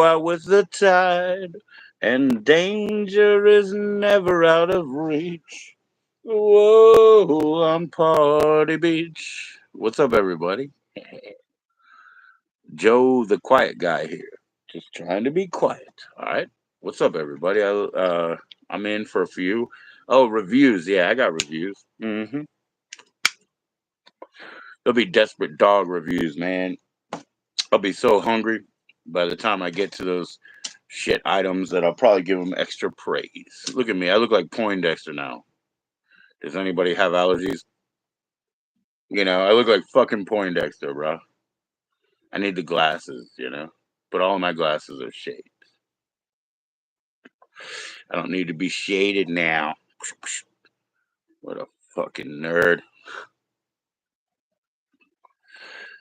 out with the tide, and danger is never out of reach. Whoa, on Party Beach. What's up, everybody? Joe, the quiet guy here, just trying to be quiet. All right. What's up, everybody? I'm in for a few. Oh, reviews. Yeah, I got reviews. There'll be desperate dog reviews, man. I'll be so hungry by the time I get to those shit items that I'll probably give them extra praise. Look at me. I look like Poindexter now. Does anybody have allergies? I look like fucking Poindexter, bro. I need the glasses. But all my glasses are shades. I don't need to be shaded now. What a fucking nerd.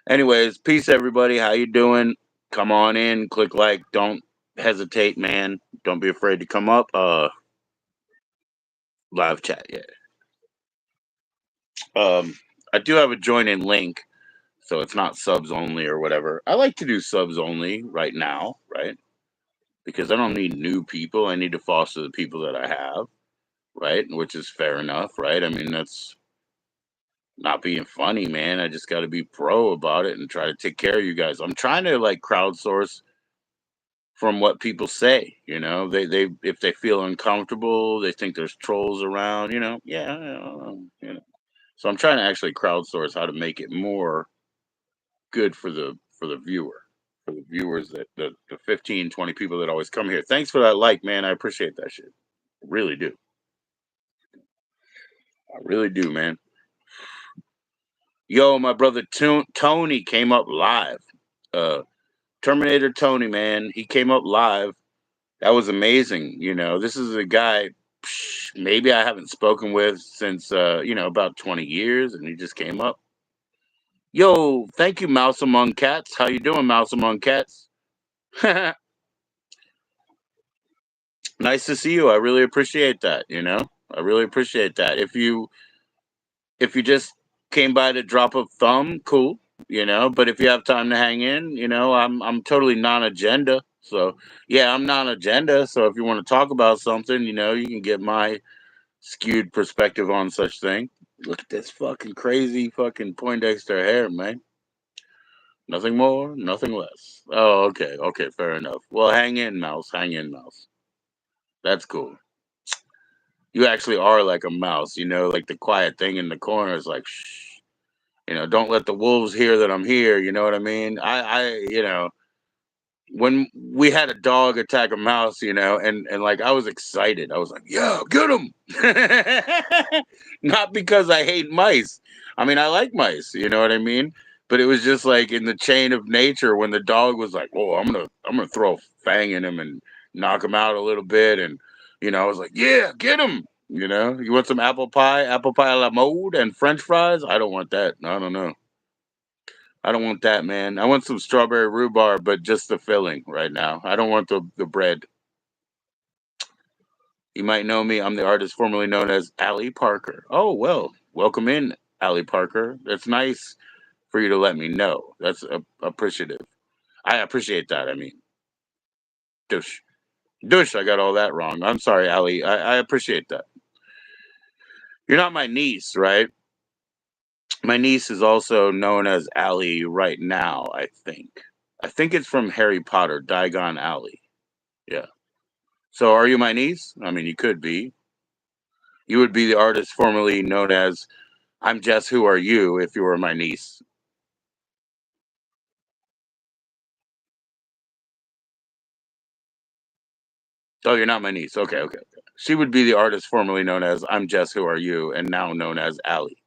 Anyways, peace everybody. How you doing? Come on in, click like, don't hesitate, man. Don't be afraid to come up. Live chat, yeah. I do have a join in link, so it's not subs only or whatever. I like to do subs only right now, right? Because I don't need new people. I need to foster the people that I have, right? Which is fair enough, right? I mean, that's not being funny, man. I just got to be pro about it and try to take care of you guys. I'm trying to like crowdsource from what people say. They if they feel uncomfortable, they think there's trolls around. Yeah, So I'm trying to actually crowdsource how to make it more good for the viewer, for the viewers the 15, 20 people that always come here. Thanks for that like, man. I appreciate that shit. I really do. I really do, man. Yo, my brother Tony came up live. Uh, Terminator Tony, man, he came up live. That was amazing. This is a guy maybe I haven't spoken with since about 20 years, and he just came up. Yo, thank you, Mouse Among Cats. How you doing, Mouse Among Cats? Nice to see you. I really appreciate that. I really appreciate that. If you just came by to drop a thumb, cool. But if you have time to hang in, I'm totally non-agenda. So yeah, I'm non-agenda. So if you want to talk about something, you can get my skewed perspective on such thing. Look at this fucking crazy fucking Poindexter hair, man. Nothing more, nothing less. Oh, okay, okay, fair enough. Well, hang in, mouse. Hang in, mouse. That's cool. You actually are like a mouse, like the quiet thing in the corner is like, shh. Don't let the wolves hear that I'm here. You know what I mean? When we had a dog attack a mouse, and like I was excited. I was like, yeah, get him. Not because I hate mice. I mean, I like mice, you know what I mean? But it was just like in the chain of nature when the dog was like, "Oh, I'm gonna throw a fang in him and knock him out a little bit," and I was like, "Yeah, get him." You want some apple pie a la mode, and French fries? I don't want that. I don't know. I don't want that, man. I want some strawberry rhubarb, but just the filling right now. I don't want the bread. You might know me. I'm the artist formerly known as Ali Parker. Oh, well, welcome in, Ali Parker. That's nice for you to let me know. That's appreciative. I appreciate that. I mean, douche. Douche, I got all that wrong. I'm sorry, Ali. I appreciate that. You're not my niece, right? My niece is also known as Ali right now, I think. I think it's from Harry Potter, Diagon Alley. Yeah. So are you my niece? I mean, you could be. You would be the artist formerly known as I'm Jess, Who Are You if you were my niece. Oh, you're not my niece. Okay, okay. She would be the artist formerly known as I'm Jess, Who Are You, and now known as Allie.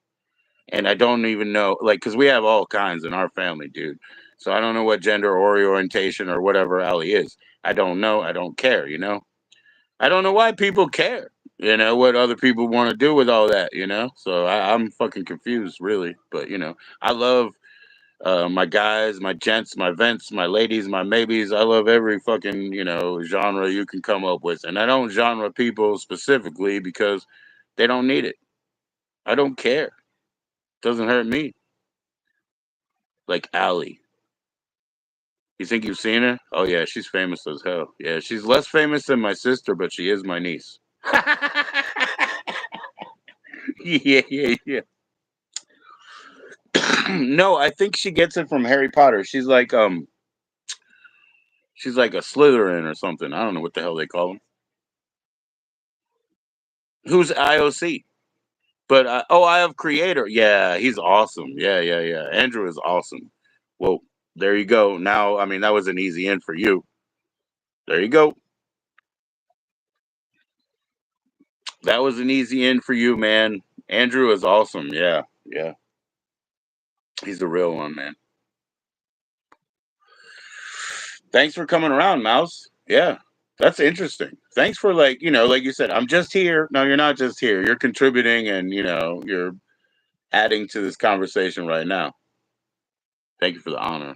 And I don't even know, like, because we have all kinds in our family, dude. So I don't know what gender or orientation or whatever Allie is. I don't know. I don't care. I don't know why people care, what other people want to do with all that. So I'm fucking confused, really. But, I love my guys, my gents, my vents, my ladies, my maybes. I love every fucking, genre you can come up with. And I don't genre people specifically because they don't need it. I don't care. Doesn't hurt me. Like Allie. You think you've seen her? Oh yeah, she's famous as hell. Yeah, she's less famous than my sister, but she is my niece. Yeah, yeah, yeah. No, I think she gets it from Harry Potter. She's like a Slytherin or something. I don't know what the hell they call him. Who's IOC? But I have creator. Yeah, he's awesome. Yeah, yeah, yeah. Andrew is awesome. Well, there you go. Now, I mean, that was an easy in for you. There you go. That was an easy in for you, man. Andrew is awesome. Yeah, yeah. He's the real one, man. Thanks for coming around, Mouse. Yeah, that's interesting. Thanks for like you said, I'm just here. No, you're not just here. You're contributing and you're adding to this conversation right now. Thank you for the honor.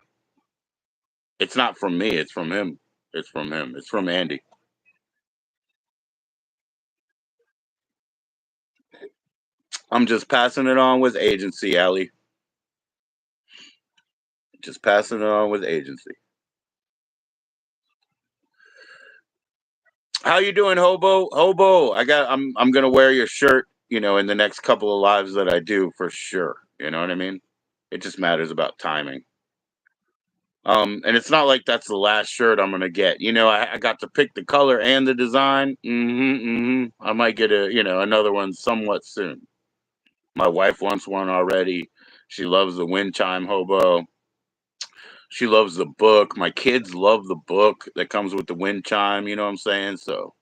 It's not from me, it's from him. It's from him. It's from Andy. I'm just passing it on with agency, Allie. Just passing it on with agency. How you doing, Hobo? Hobo, I'm gonna wear your shirt, in the next couple of lives that I do for sure. You know what I mean? It just matters about timing. And it's not like that's the last shirt I'm gonna get. I got to pick the color and the design. I might get another one somewhat soon. My wife wants one already. She loves the wind chime hobo. She loves the book. My kids love the book that comes with the wind chime. You know what I'm saying? So,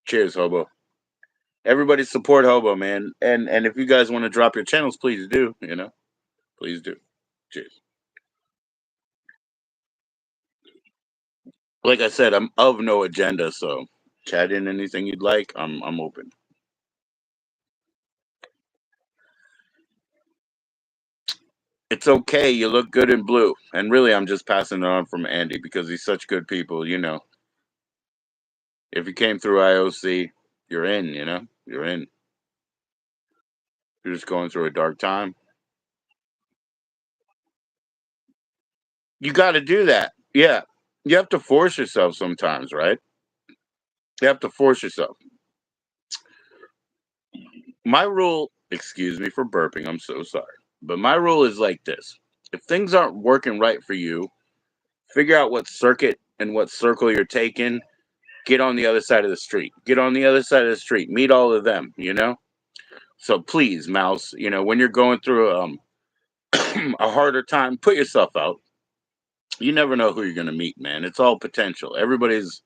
cheers, hobo. Everybody support hobo, man. And if you guys want to drop your channels, please do. Please do. Cheers. Like I said, I'm of no agenda, so chat in anything you'd like. I'm open. It's okay. You look good in blue. And really, I'm just passing it on from Andy because he's such good people. If you came through IOC, you're in. You're in. You're just going through a dark time. You got to do that. Yeah. You have to force yourself sometimes, right? You have to force yourself. My rule, excuse me for burping, I'm so sorry. But my rule is like this: if things aren't working right for you, figure out what circuit and what circle you're taking. Get on the other side of the street. Get on the other side of the street. Meet all of them. So please, Mouse, when you're going through a harder time, put yourself out. You never know who you're going to meet, man. It's all potential. Everybody's,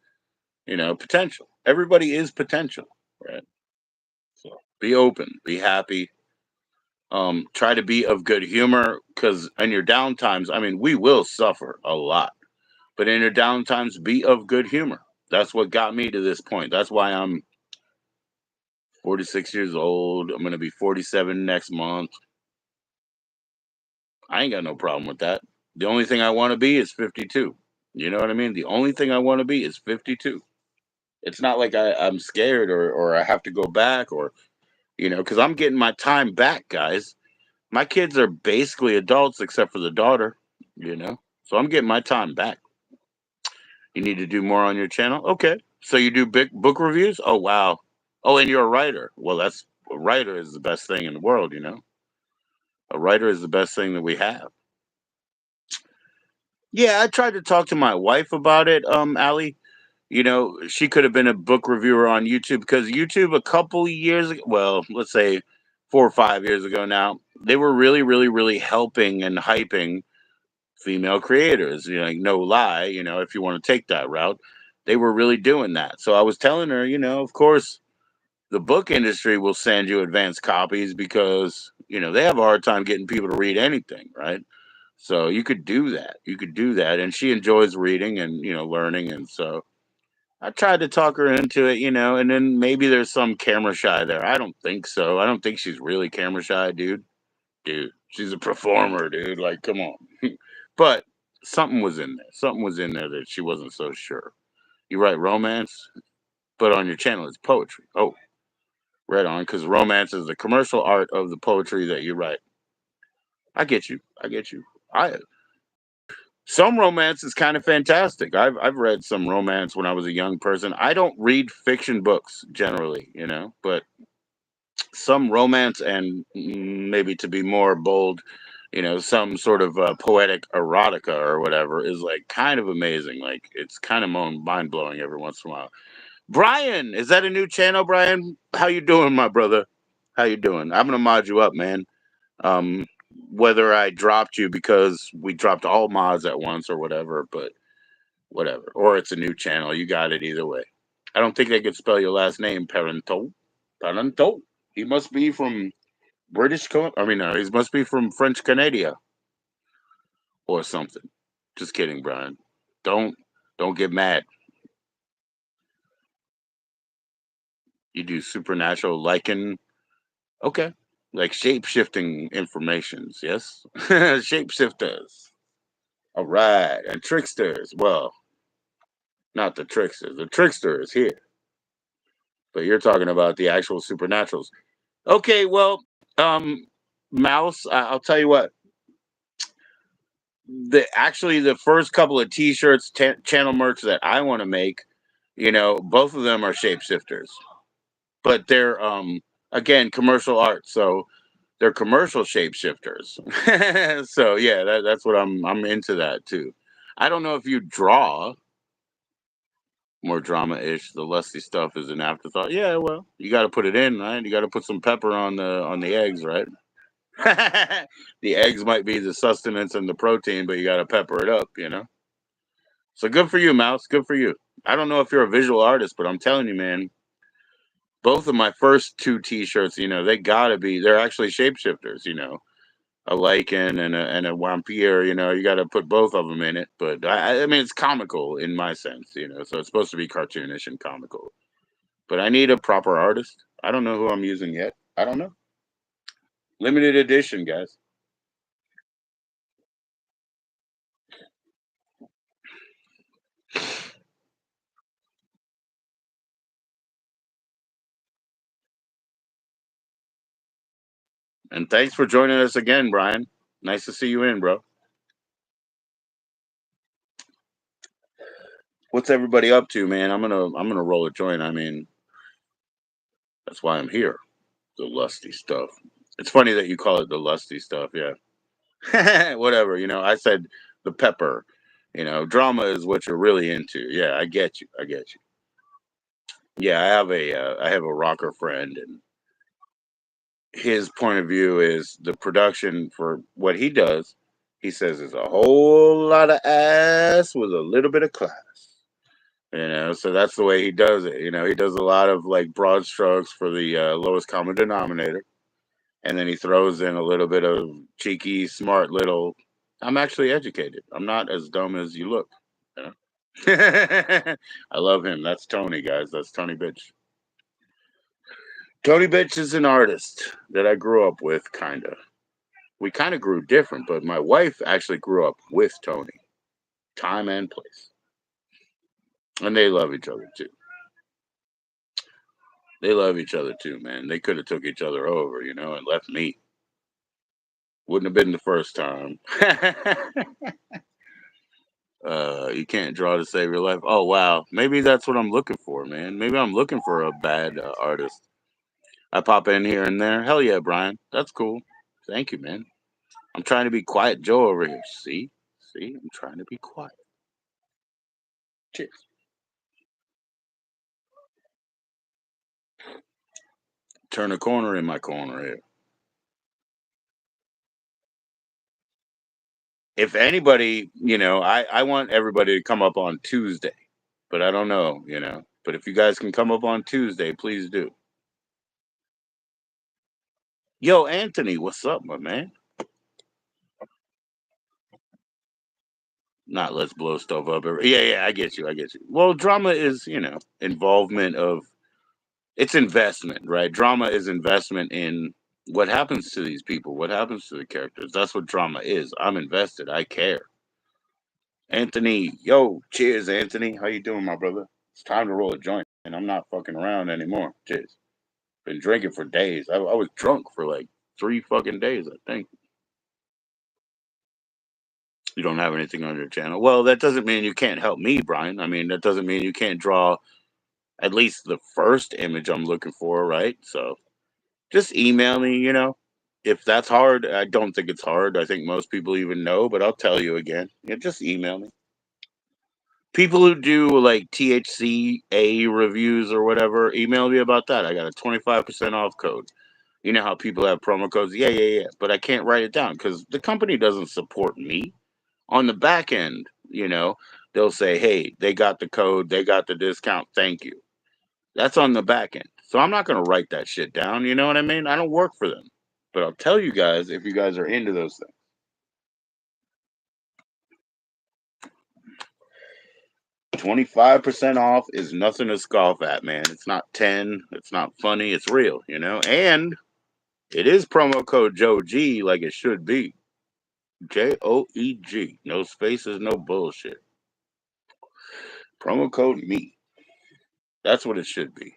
potential. Everybody is potential, right? So be open, be happy. Try to be of good humor because in your down times, I mean, we will suffer a lot, but in your down times, be of good humor. That's what got me to this point. That's why I'm 46 years old. I'm going to be 47 next month. I ain't got no problem with that. The only thing I want to be is 52. You know what I mean? The only thing I want to be is 52. It's not like I'm scared or I have to go back because I'm getting my time back, guys. My kids are basically adults except for the daughter. So I'm getting my time back. You need to do more on your channel? Okay. So you do big book reviews? Oh, wow. Oh, and you're a writer. Well, a writer is the best thing in the world. A writer is the best thing that we have. Yeah, I tried to talk to my wife about it, Allie. She could have been a book reviewer on YouTube because YouTube a couple years ago, well, let's say 4 or 5 years ago now, they were really, really, really helping and hyping female creators. Like, no lie, if you want to take that route, they were really doing that. So I was telling her, of course, the book industry will send you advanced copies because, they have a hard time getting people to read anything, right? So you could do that. You could do that. And she enjoys reading and, learning. And so I tried to talk her into it, and then maybe there's some camera shy there. I don't think so. I don't think she's really camera shy, dude. Dude, she's a performer, dude. Like, come on. But something was in there. Something was in there that she wasn't so sure. You write romance, but on your channel it's poetry. Oh, right on, because romance is the commercial art of the poetry that you write. I get you. I get you. I Some romance is kind of fantastic. I've read some romance when I was a young person. I don't read fiction books generally, but some romance and maybe to be more bold, some sort of poetic erotica or whatever is like kind of amazing. Like it's kind of mind blowing every once in a while. Brian, is that a new channel, Brian? How you doing, my brother? How you doing? I'm gonna mod you up, man. Um, whether I dropped you because we dropped all mods at once or whatever, but whatever. Or it's a new channel. You got it either way. I don't think they could spell your last name, Parento. Parento. He must be from I mean, no, he must be from French Canada or something. Just kidding, Brian. Don't don't get mad. You do supernatural lichen. Okay. Like shape shifting informations, yes? Shapeshifters. All right. And tricksters. Well, not the tricksters. The trickster is here. But you're talking about the actual supernaturals. Okay, well, um, Mouse, I'll tell you what. The first couple of T-shirts, channel merch that I want to make, both of them are shapeshifters, but they're again commercial art, so they're commercial shapeshifters. So yeah, that's what I'm into that too. I don't know if you draw more drama-ish. The lusty stuff is an afterthought. Yeah, well, you got to put it in, right? You got to put some pepper on the eggs, right? The eggs might be the sustenance and the protein, but you got to pepper it up. So good for you, Mouse. Good for you. I don't know if you're a visual artist, but I'm telling you, man, both of my first two T-shirts, they gotta be. They're actually shapeshifters. A lichen and a vampire. You got to put both of them in it. But I mean, it's comical in my sense. So it's supposed to be cartoonish and comical. But I need a proper artist. I don't know who I'm using yet. I don't know. Limited edition, guys. And thanks for joining us again, Brian. Nice to see you in, bro. What's everybody up to, man? I'm gonna roll a joint. I mean, that's why I'm here. The lusty stuff. It's funny that you call it the lusty stuff. Yeah. Whatever. I said the pepper. Drama is what you're really into. Yeah, I get you. I get you. Yeah, I have a rocker friend, and his point of view is the production for what he does. He says is a whole lot of ass with a little bit of class. So that's the way he does it. He does a lot of like broad strokes for the lowest common denominator, and then he throws in a little bit of cheeky, smart little. I'm actually educated. I'm not as dumb as you look. You know? I love him. That's Tony, guys. That's Tony Bitch. Tony Bitch is an artist that I grew up with, kind of. We kind of grew different, but my wife actually grew up with Tony, time and place, and they love each other too. They love each other too, man. They could have took each other over, and left me. Wouldn't have been the first time. You can't draw to save your life. Oh wow, maybe that's what I'm looking for, man. Maybe I'm looking for a bad artist. I pop in here and there. Hell yeah, Brian. That's cool. Thank you, man. I'm trying to be quiet, Joe over here. See, I'm trying to be quiet. Cheers. Turn a corner in my corner here. If anybody, I want everybody to come up on Tuesday, but I don't know. But if you guys can come up on Tuesday, please do. Yo, Anthony, what's up, my man? Not let's blow stuff up. Yeah, I get you. I get you. Well, drama is, involvement of it's investment, right? Drama is investment in what happens to these people, what happens to the characters. That's what drama is. I'm invested. I care. Anthony, yo, cheers, Anthony. How you doing, my brother? It's time to roll a joint, and I'm not fucking around anymore. Cheers. Been drinking for days. I was drunk for like 3 fucking days, I think. You don't have anything on your channel. Well, that doesn't mean you can't help me, Brian. I mean, that doesn't mean you can't draw at least the first image I'm looking for, right? So just email me, If that's hard, I don't think it's hard. I think most people even know, but I'll tell you again. Yeah, just email me. People who do like THCA reviews or whatever, email me about that. I got a 25% off code. You know how people have promo codes? Yeah, yeah, yeah. But I can't write it down because the company doesn't support me. On the back end, they'll say, hey, they got the code, they got the discount, thank you. That's on the back end. So I'm not going to write that shit down. You know what I mean? I don't work for them. But I'll tell you guys if you guys are into those things. 25% off is nothing to scoff at, man. It's not 10. It's not funny. It's real, And it is promo code JoeG like it should be. JoEG. No spaces, no bullshit. Promo code me. That's what it should be.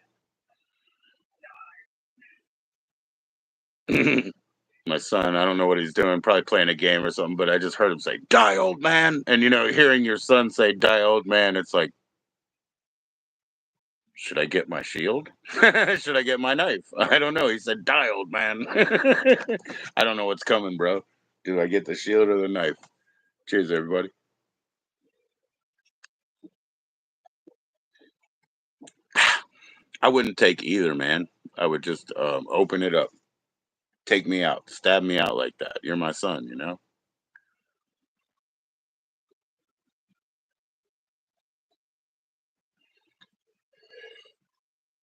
My son, I don't know what he's doing, probably playing a game or something, but I just heard him say, die, old man. And, hearing your son say, die, old man, it's like, should I get my shield? Should I get my knife? I don't know. He said, die, old man. I don't know what's coming, bro. Do I get the shield or the knife? Cheers, everybody. I wouldn't take either, man. I would just open it up. Take me out. Stab me out like that. You're my son,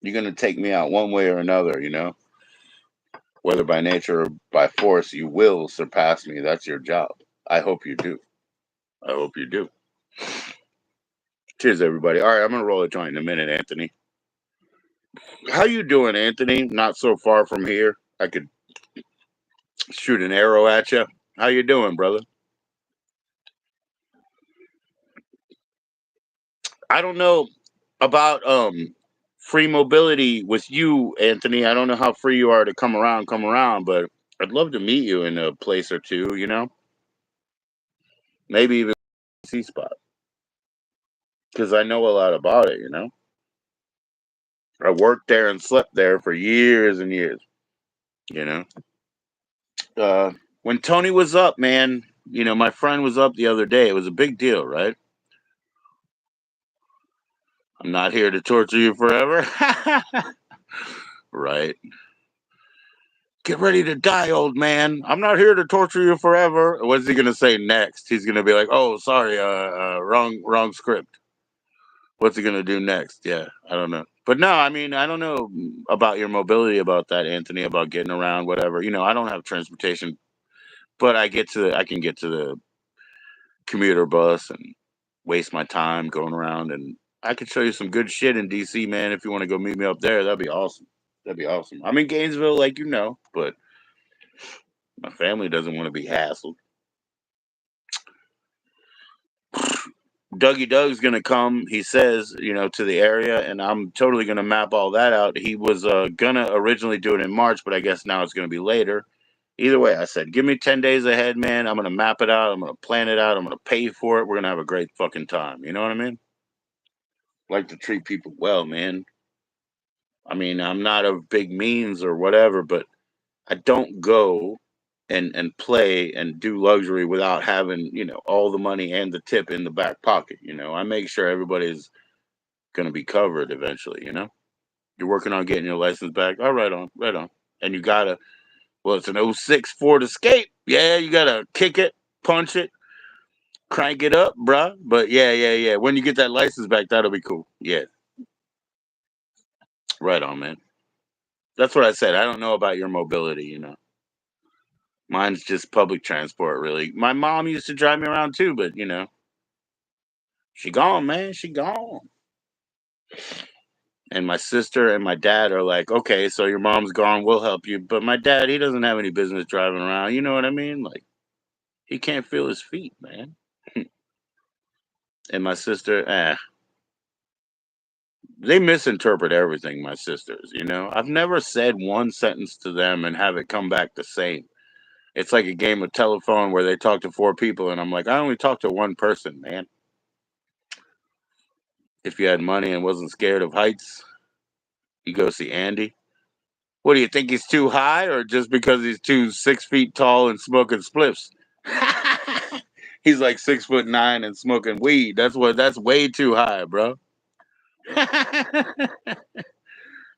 You're going to take me out one way or another, Whether by nature or by force, you will surpass me. That's your job. I hope you do. I hope you do. Cheers, everybody. All right, I'm going to roll a joint in a minute, Anthony. How you doing, Anthony? Not so far from here. I could shoot an arrow at you. How you doing, brother? I don't know about free mobility with you, Anthony. I don't know how free you are to come around, but I'd love to meet you in a place or two, Maybe even C spot. Because I know a lot about it, I worked there and slept there for years and years, you know. When Tony was up, man, my friend was up the other day. It was a big deal, right? I'm not here to torture you forever. Right. Get ready to die, old man. I'm not here to torture you forever. What's he gonna say next? He's gonna be like, "Oh, sorry, wrong script." What's he gonna do next? Yeah, I don't know. But no, I mean, I don't know about your mobility, about that, Anthony, about getting around, whatever. I don't have transportation, but I can get to the commuter bus and waste my time going around, and I could show you some good shit in DC, man. If you want to go meet me up there, that'd be awesome. That'd be awesome. I'm in Gainesville, like but my family doesn't want to be hassled. Dougie Doug's gonna come, he says, to the area, and I'm totally gonna map all that out. He was gonna originally do it in March, but I guess now it's gonna be later. Either way, I said, give me 10 days ahead, man. I'm gonna map it out. I'm gonna plan it out. I'm gonna pay for it. We're gonna have a great fucking time. You know what I mean? Like to treat people well, man. I mean, I'm not of big means or whatever, but I don't go and play and do luxury without having, all the money and the tip in the back pocket. I make sure everybody's gonna be covered eventually, You're working on getting your license back. Oh, right on, right on. And you gotta, well, it's an '06 Ford Escape. Yeah, you gotta kick it, punch it, crank it up, bruh. But yeah, yeah, yeah. When you get that license back, that'll be cool. Yeah. Right on, man. That's what I said. I don't know about your mobility, Mine's just public transport, really. My mom used to drive me around too, but she gone, man. She gone. And my sister and my dad are like, okay, so your mom's gone, we'll help you. But my dad, he doesn't have any business driving around. You know what I mean? Like, he can't feel his feet, man. And my sister, they misinterpret everything, my sisters, I've never said one sentence to them and have it come back the same. It's like a game of telephone where they talk to 4 people, and I'm like, I only talk to 1 person, man. If you had money and wasn't scared of heights, you go see Andy. What do you think, he's too high, or just because he's 6 feet tall and smoking spliffs? He's like 6'9" and smoking weed. That's way too high, bro.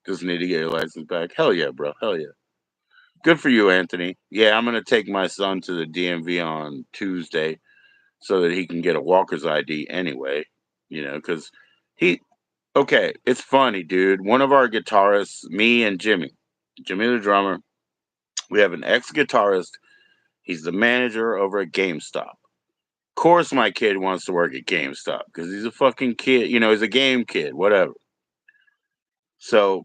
Just need to get your license back. Hell yeah, bro. Hell yeah. Good for you, Anthony. Yeah, I'm gonna take my son to the DMV on Tuesday so that he can get a walker's ID anyway. Because he. Okay, it's funny, dude. One of our guitarists, me and Jimmy the drummer, we have an ex-guitarist. He's the manager over at GameStop. Of course, my kid wants to work at GameStop because he's a fucking kid. He's a game kid, whatever. So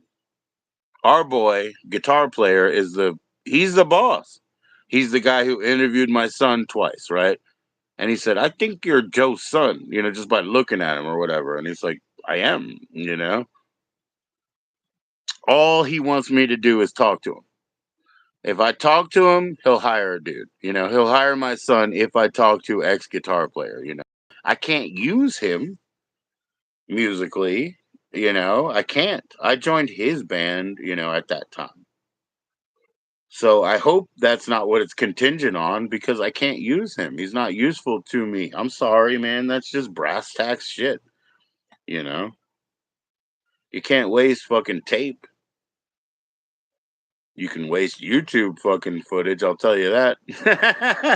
our boy, guitar player, he's the boss. He's the guy who interviewed my son twice, right? And he said, I think you're Joe's son, just by looking at him or whatever. And he's like, I am. All he wants me to do is talk to him. If I talk to him, he'll hire a dude. He'll hire my son if I talk to ex guitar player. I can't use him musically. I can't. I joined his band, at that time. So I hope that's not what it's contingent on, because I can't use him. He's not useful to me. I'm sorry, man. That's just brass tacks shit. You can't waste fucking tape. You can waste YouTube fucking footage, I'll tell you that.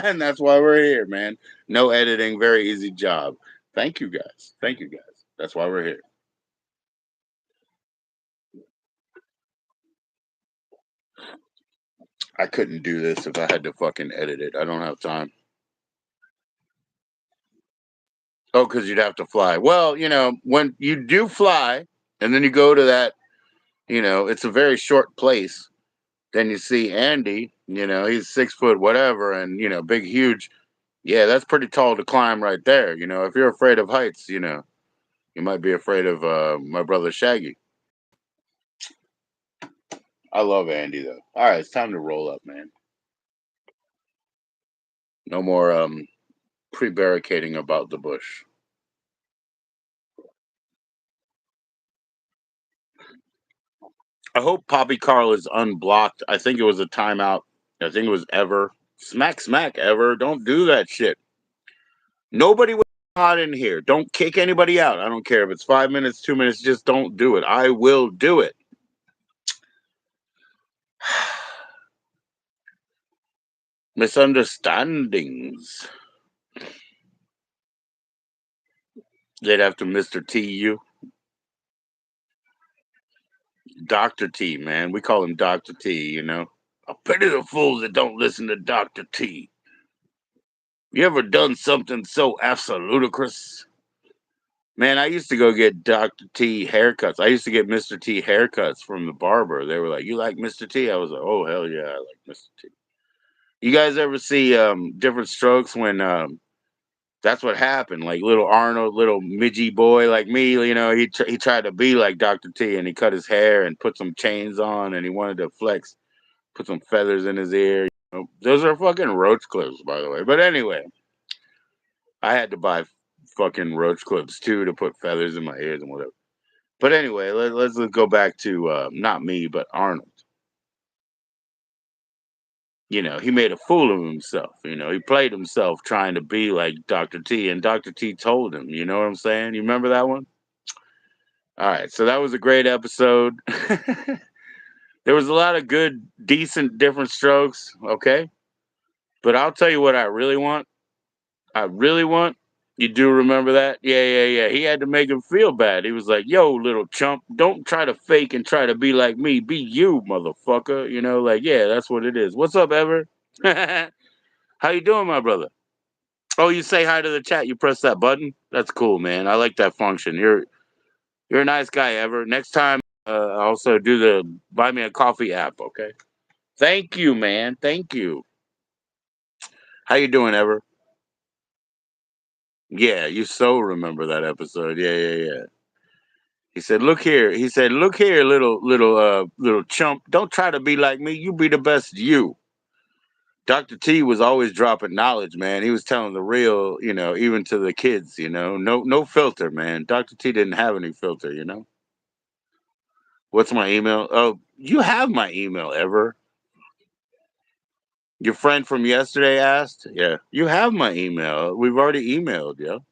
And that's why we're here, man. No editing, very easy job. Thank you guys. Thank you guys. That's why we're here. I couldn't do this if I had to fucking edit it. I don't have time. Oh, because you'd have to fly. Well, when you do fly and then you go to that, it's a very short place. Then you see Andy, he's 6 foot whatever, and, big, huge. Yeah, that's pretty tall to climb right there. If you're afraid of heights, you might be afraid of my brother Shaggy. I love Andy, though. All right, it's time to roll up, man. No more pre-barricading about the bush. I hope Poppy Carl is unblocked. I think it was a timeout. I think it was Ever. Smack, Ever. Don't do that shit. Nobody was hot in here. Don't kick anybody out. I don't care if it's 5 minutes, 2 minutes. Just don't do it. I will do it. Misunderstandings. They'd have to Mr. T you. Dr. T, man. We call him Dr. T, I pity the fools that don't listen to Dr. T. You ever done something so absolutous? Man, I used to go get Dr. T haircuts. I used to get Mr. T haircuts from the barber. They were like, you like Mr. T? I was like, oh, hell yeah, I like Mr. T. You guys ever see Different Strokes when that's what happened? Like little Arnold, little midgy boy like me, he tried to be like Dr. T, and he cut his hair and put some chains on, and he wanted to flex, put some feathers in his ear. Those are fucking roach clips, by the way. But anyway, I had to buy fucking roach clips too to put feathers in my ears and whatever. But anyway, let's go back to not me, but Arnold. He made a fool of himself. He played himself trying to be like Dr. T, and Dr. T told him, you know what I'm saying? You remember that one? All right, so that was a great episode. There was a lot of good, decent, different strokes, okay? But I'll tell you what I really want. I really want. You do remember that? Yeah. He had to make him feel bad. He was like, yo, little chump, don't try to fake and try to be like me. Be you, motherfucker. Yeah, that's what it is. What's up, Ever? How you doing, my brother? Oh, you say hi to the chat. You press that button. That's cool, man. I like that function. You're a nice guy, Ever. Next time, also do the buy me a coffee app. Okay. Thank you, man. Thank you. How you doing, Ever? Yeah, you so remember that episode. Yeah. He said, "Look here." He said, "Look here, little chump. Don't try to be like me. You be the best you. Dr. T was always dropping knowledge, man. He was telling the real, even to the kids, no filter, man. Dr. T didn't have any filter. What's my email? Oh, you have my email ever. Your friend from yesterday asked? Yeah. You have my email. We've already emailed, yo.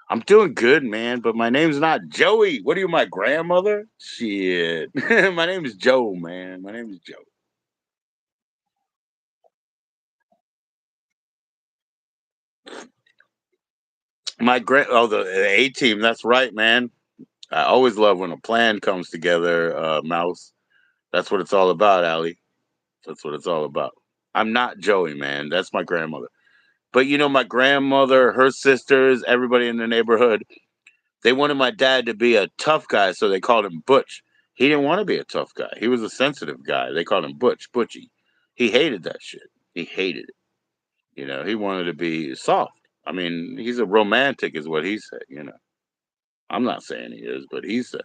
I'm doing good, man, but my name's not Joey. What are you, my grandmother? Shit. My name is Joe, man. My name is Joe. The A team. That's right, man. I always love when a plan comes together, Mouse. That's what it's all about, Allie. That's what it's all about. I'm not Joey, man. That's my grandmother. But my grandmother, her sisters, everybody in the neighborhood, they wanted my dad to be a tough guy, so they called him Butch. He didn't want to be a tough guy. He was a sensitive guy. They called him Butch, Butchie. He hated that shit. He hated it. He wanted to be soft. I mean, he's a romantic, is what he said. I'm not saying he is, but he said.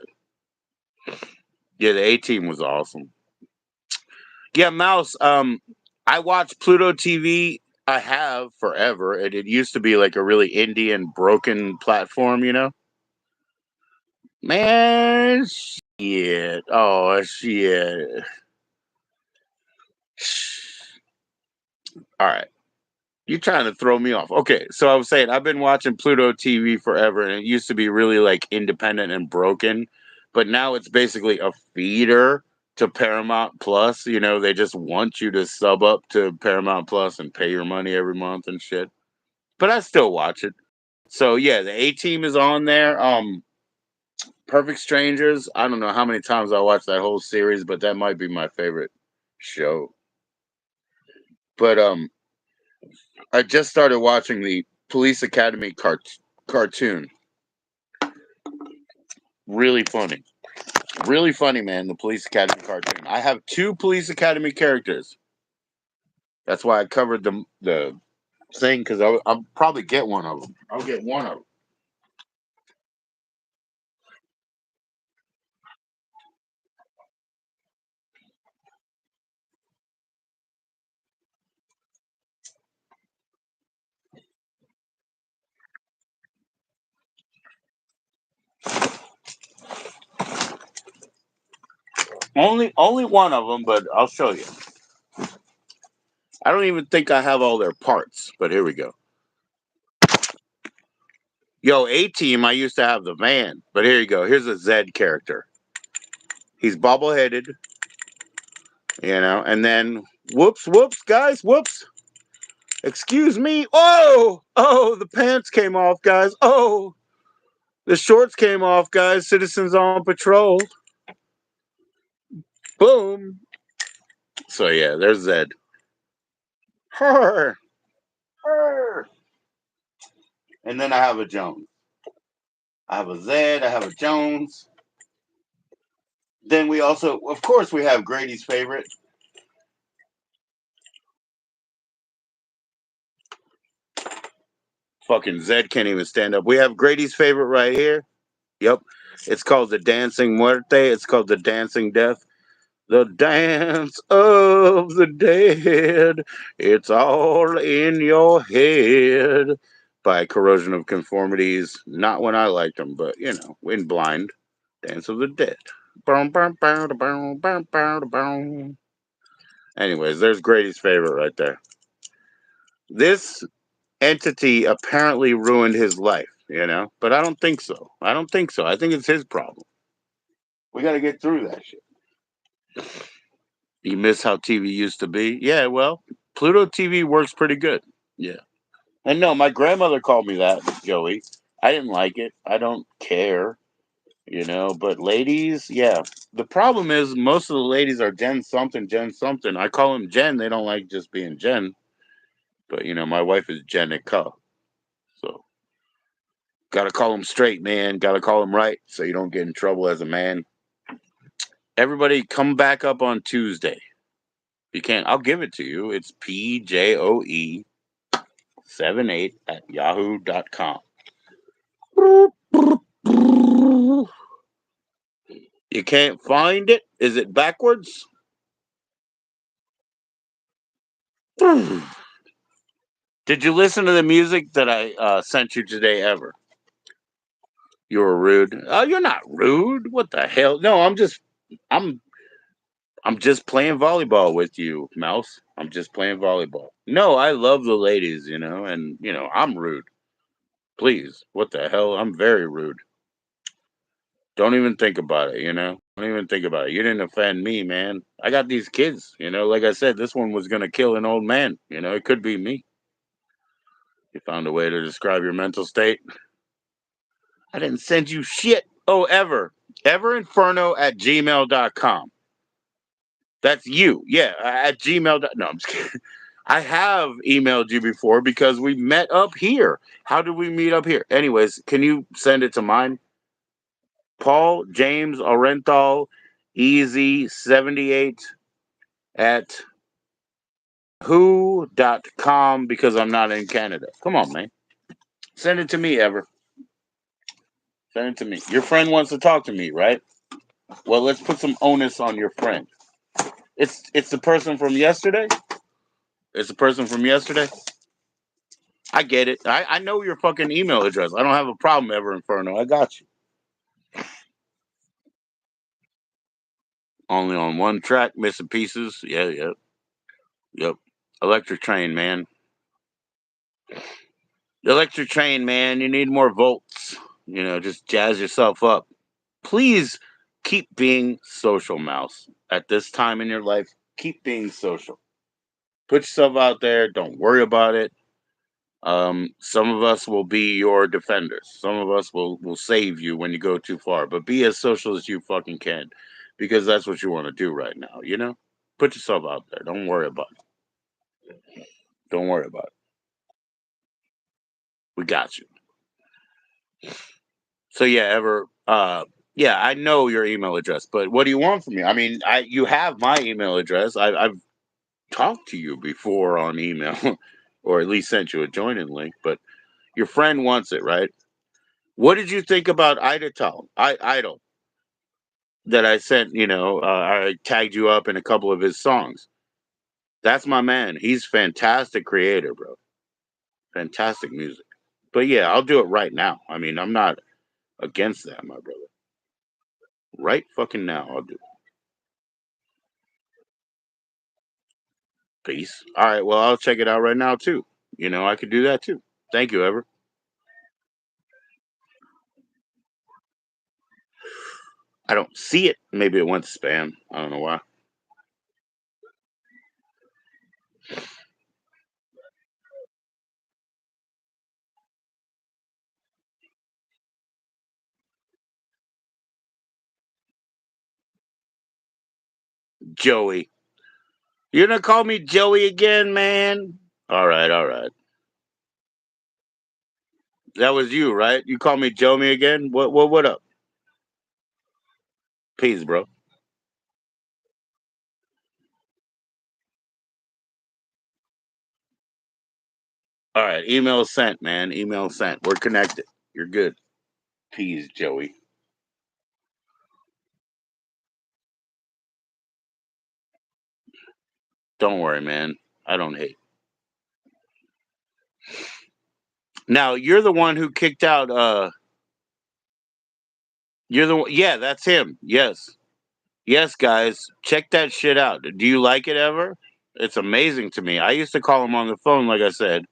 Yeah, the A team was awesome. Yeah, Mouse. I watch Pluto TV. I have forever, and it used to be like a really indie and broken platform. Man, shit. Oh, shit. All right. You're trying to throw me off. Okay, so I was saying I've been watching Pluto TV forever, and it used to be really like independent and broken, but now it's basically a feeder to Paramount Plus. They just want you to sub up to Paramount Plus and pay your money every month and shit. But I still watch it. So yeah, the A Team is on there. Perfect Strangers. I don't know how many times I watched that whole series, but that might be my favorite show. But I just started watching the Police Academy cartoon. Really funny. Really funny, man. The Police Academy cartoon. I have two Police Academy characters. That's why I covered the thing, because I'll probably get one of them. I'll get one of them. Only one of them, but I'll show you. I don't even think I have all their parts, but here we go. Yo, A Team, I used to have the van, but here you go. Here's a Zed character. He's bobble headed, and then whoops, guys, whoops. Excuse me. Oh, the pants came off, guys. Oh, the shorts came off, guys. Citizens on patrol. Boom. So yeah, there's Zed. Her. Her. And then I have a Jones. I have a Zed. I have a Jones. Then we also, of course, we have Grady's favorite. Fucking Zed can't even stand up. We have Grady's favorite right here. Yep. It's called the Dancing Muerte. It's called the Dancing Death. The dance of the dead. It's all in your head. By Corrosion of Conformities. Not when I liked them, but in Blind. Dance of the Dead. Anyways, there's Grady's favorite right there. This entity apparently ruined his life, but I don't think so. I don't think so. I think it's his problem. We got to get through that shit. You miss how TV used to be? Yeah, well, Pluto TV works pretty good. Yeah. And no, my grandmother called me that, Joey. I didn't like it. I don't care, but ladies, yeah. The problem is most of the ladies are Jen something, Jen something. I call them Jen. They don't like just being Jen. But, my wife is Jenica. So, got to call them straight, man. Got to call them right so you don't get in trouble as a man. Everybody come back up on Tuesday. You can't. I'll give it to you. It's PJOE78 at yahoo.com. You can't find it? Is it backwards? Did you listen to the music that I sent you today ever? You were rude. Oh, you're not rude. What the hell? No, I'm I'm just playing volleyball with you, Mouse. I'm just playing volleyball. No, I love the ladies, and I'm rude. Please. What the hell? I'm very rude. Don't even think about it. Don't even think about it. You didn't offend me, man. I got these kids. Like I said, this one was gonna kill an old man. It could be me. You found a way to describe your mental state. I didn't send you shit. Oh, ever. Everinferno@gmail.com. That's you. Yeah, at gmail. No, I'm just kidding. I have emailed you before because we met up here. How did we meet up here? Anyways, can you send it to mine? Paul James Orenthal Easy 78 at who.com because I'm not in Canada. Come on, man. Send it to me, Ever. Send it to me. Your friend wants to talk to me, right? Well, let's put some onus on your friend. It's the person from yesterday. It's the person from yesterday. I get it. I know your fucking email address. I don't have a problem, Ever Inferno. I got you. Only on one track, missing pieces. Yeah, yep, yep. Electric train, man. Electric train, man. You need more volts. Just jazz yourself up. Please keep being social, Mouse. At this time in your life, keep being social. Put yourself out there. Don't worry about it. Some of us will be your defenders. Some of us will save you when you go too far. But be as social as you fucking can, because that's what you want to do right now. Put yourself out there. Don't worry about it. Don't worry about it. We got you. So yeah, Ever. Yeah, I know your email address, but what do you want from me? I mean, you have my email address. I've talked to you before on email, or at least sent you a joining link. But your friend wants it, right? What did you think about Idol that I sent? I tagged you up in a couple of his songs. That's my man. He's fantastic creator, bro. Fantastic music. But yeah, I'll do it right now. I mean, I'm not against that, my brother. Right fucking now, I'll do it. Peace. All right, well, I'll check it out right now too. I could do that too. Thank you, Ever. I don't see it. Maybe it went to spam. I don't know why. JoE. You're gonna call me Joey again, man? All right, all right. That was you, right? You call me Joey again? What up? Peace, bro. All right, email sent, man. Email sent. We're connected. You're good. Peace, Joey. Don't worry, man. I don't hate. Now you're the one who kicked out. You're the one. Yeah, that's him. Yes, yes, guys, check that shit out. Do you like it ever? It's amazing to me. I used to call him on the phone, like I said.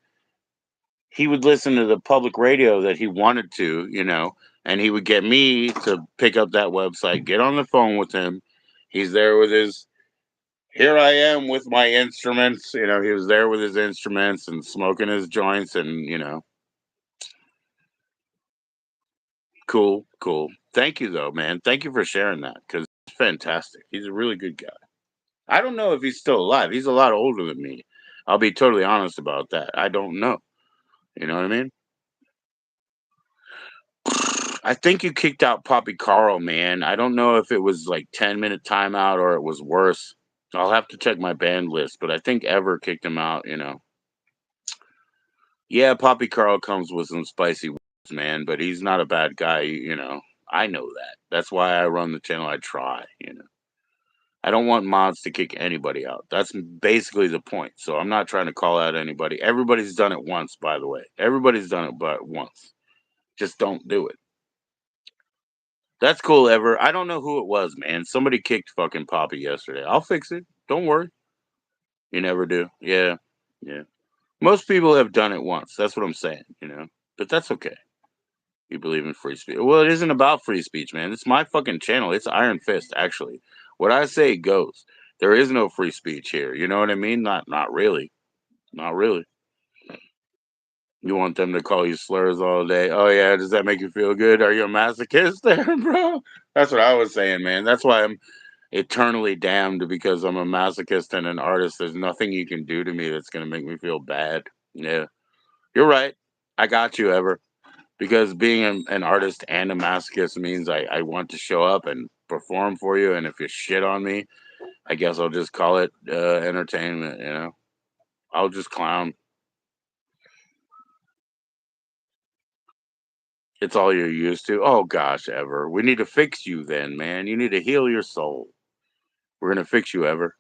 He would listen to the public radio that he wanted to, and he would get me to pick up that website, get on the phone with him. He's there with his here I am with my instruments. He was there with his instruments and smoking his joints and cool, cool. Thank you though, man. Thank you for sharing that because it's fantastic. He's a really good guy. I don't know if he's still alive. He's a lot older than me. I'll be totally honest about that. I don't know. You know what I mean? I think you kicked out Poppy Carl, man. I don't know if it was like 10-minute timeout or it was worse. I'll have to check my band list, but I think Ever kicked him out. Yeah, Poppy Carl comes with some spicy words, man, but he's not a bad guy. I know that. That's why I run the channel. I try. I don't want mods to kick anybody out. That's basically the point. So I'm not trying to call out anybody. Everybody's done it once, by the way. Everybody's done it but once. Just don't do it. That's cool, Ever. I don't know who it was, man. Somebody kicked fucking Poppy yesterday. I'll fix it. Don't worry. You never do. Yeah. Yeah. Most people have done it once. That's what I'm saying, But that's okay. You believe in free speech. Well, it isn't about free speech, man. It's my fucking channel. It's Iron Fist, actually. What I say goes. There is no free speech here. You know what I mean? Not really. Not really. You want them to call you slurs all day. Oh yeah, does that make you feel good? Are you a masochist there, bro? That's what I was saying, man. That's why I'm eternally damned, because I'm a masochist and an artist. There's nothing you can do to me that's gonna make me feel bad. Yeah. You're right. I got you, Ever. Because being an artist and a masochist means I want to show up and perform for you. And if you shit on me, I guess I'll just call it entertainment. I'll just clown. It's all you're used to. Oh gosh, Ever. We need to fix you then, man. You need to heal your soul. We're gonna fix you, Ever.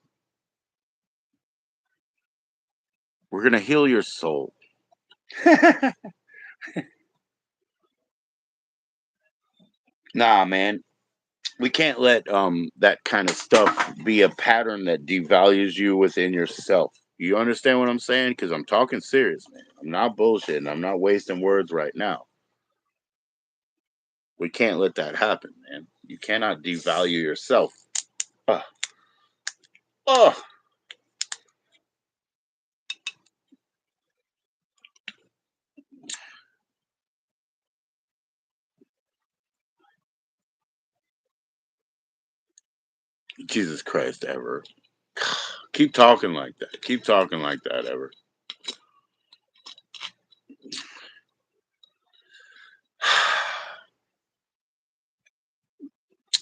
We're gonna heal your soul. Nah, man. We can't let that kind of stuff be a pattern that devalues you within yourself. You understand what I'm saying? Because I'm talking serious, man. I'm not bullshitting. I'm not wasting words right now. We can't let that happen, man. You cannot devalue yourself. Oh, oh, Jesus Christ, Ever. Keep talking like that. Keep talking like that, Ever.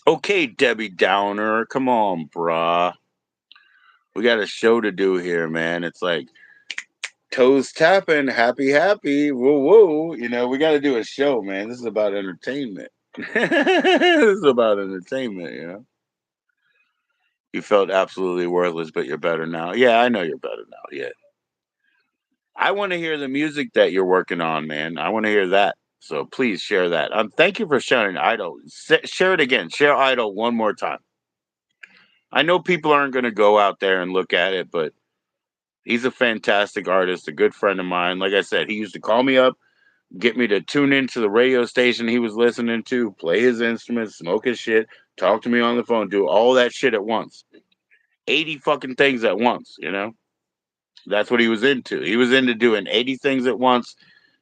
Okay, Debbie Downer. Come on, brah. We got a show to do here, man. It's like toes tapping, happy, happy. Whoa, whoa. We got to do a show, man. This is about entertainment. This is about entertainment. You felt absolutely worthless, but you're better now. Yeah, I know you're better now. Yeah. I want to hear the music that you're working on, man. I want to hear that. So please share that. Thank you for sharing Idol. Share it again. Share Idol one more time. I know people aren't going to go out there and look at it, but he's a fantastic artist, a good friend of mine. Like I said, he used to call me up, get me to tune into the radio station he was listening to, play his instruments, smoke his shit, talk to me on the phone, do all that shit at once. 80 fucking things at once. That's what he was into. He was into doing 80 things at once.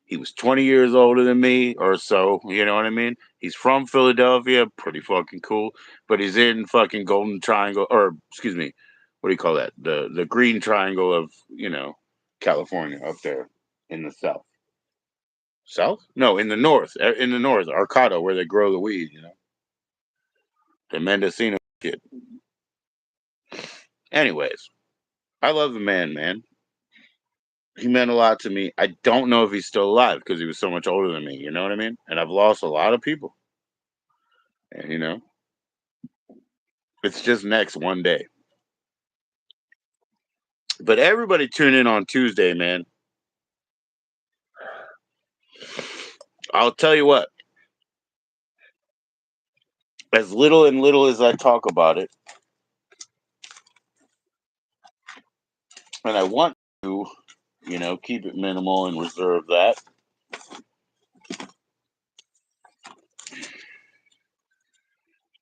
He was 20 years older than me or so. You know what I mean? He's from Philadelphia. Pretty fucking cool. But he's in fucking Golden Triangle, or excuse me, what do you call that? The Green Triangle of, California up there in the south. South? No, in the north. In the north, Arcata, where they grow the weed. The Mendocino kid. Anyways, I love the man. He meant a lot to me. I don't know if he's still alive because he was so much older than me. You know what I mean? And I've lost a lot of people. And it's just next one day. But everybody tune in on Tuesday, man. I'll tell you what. As little and little as I talk about it, and I want to, keep it minimal and reserve that.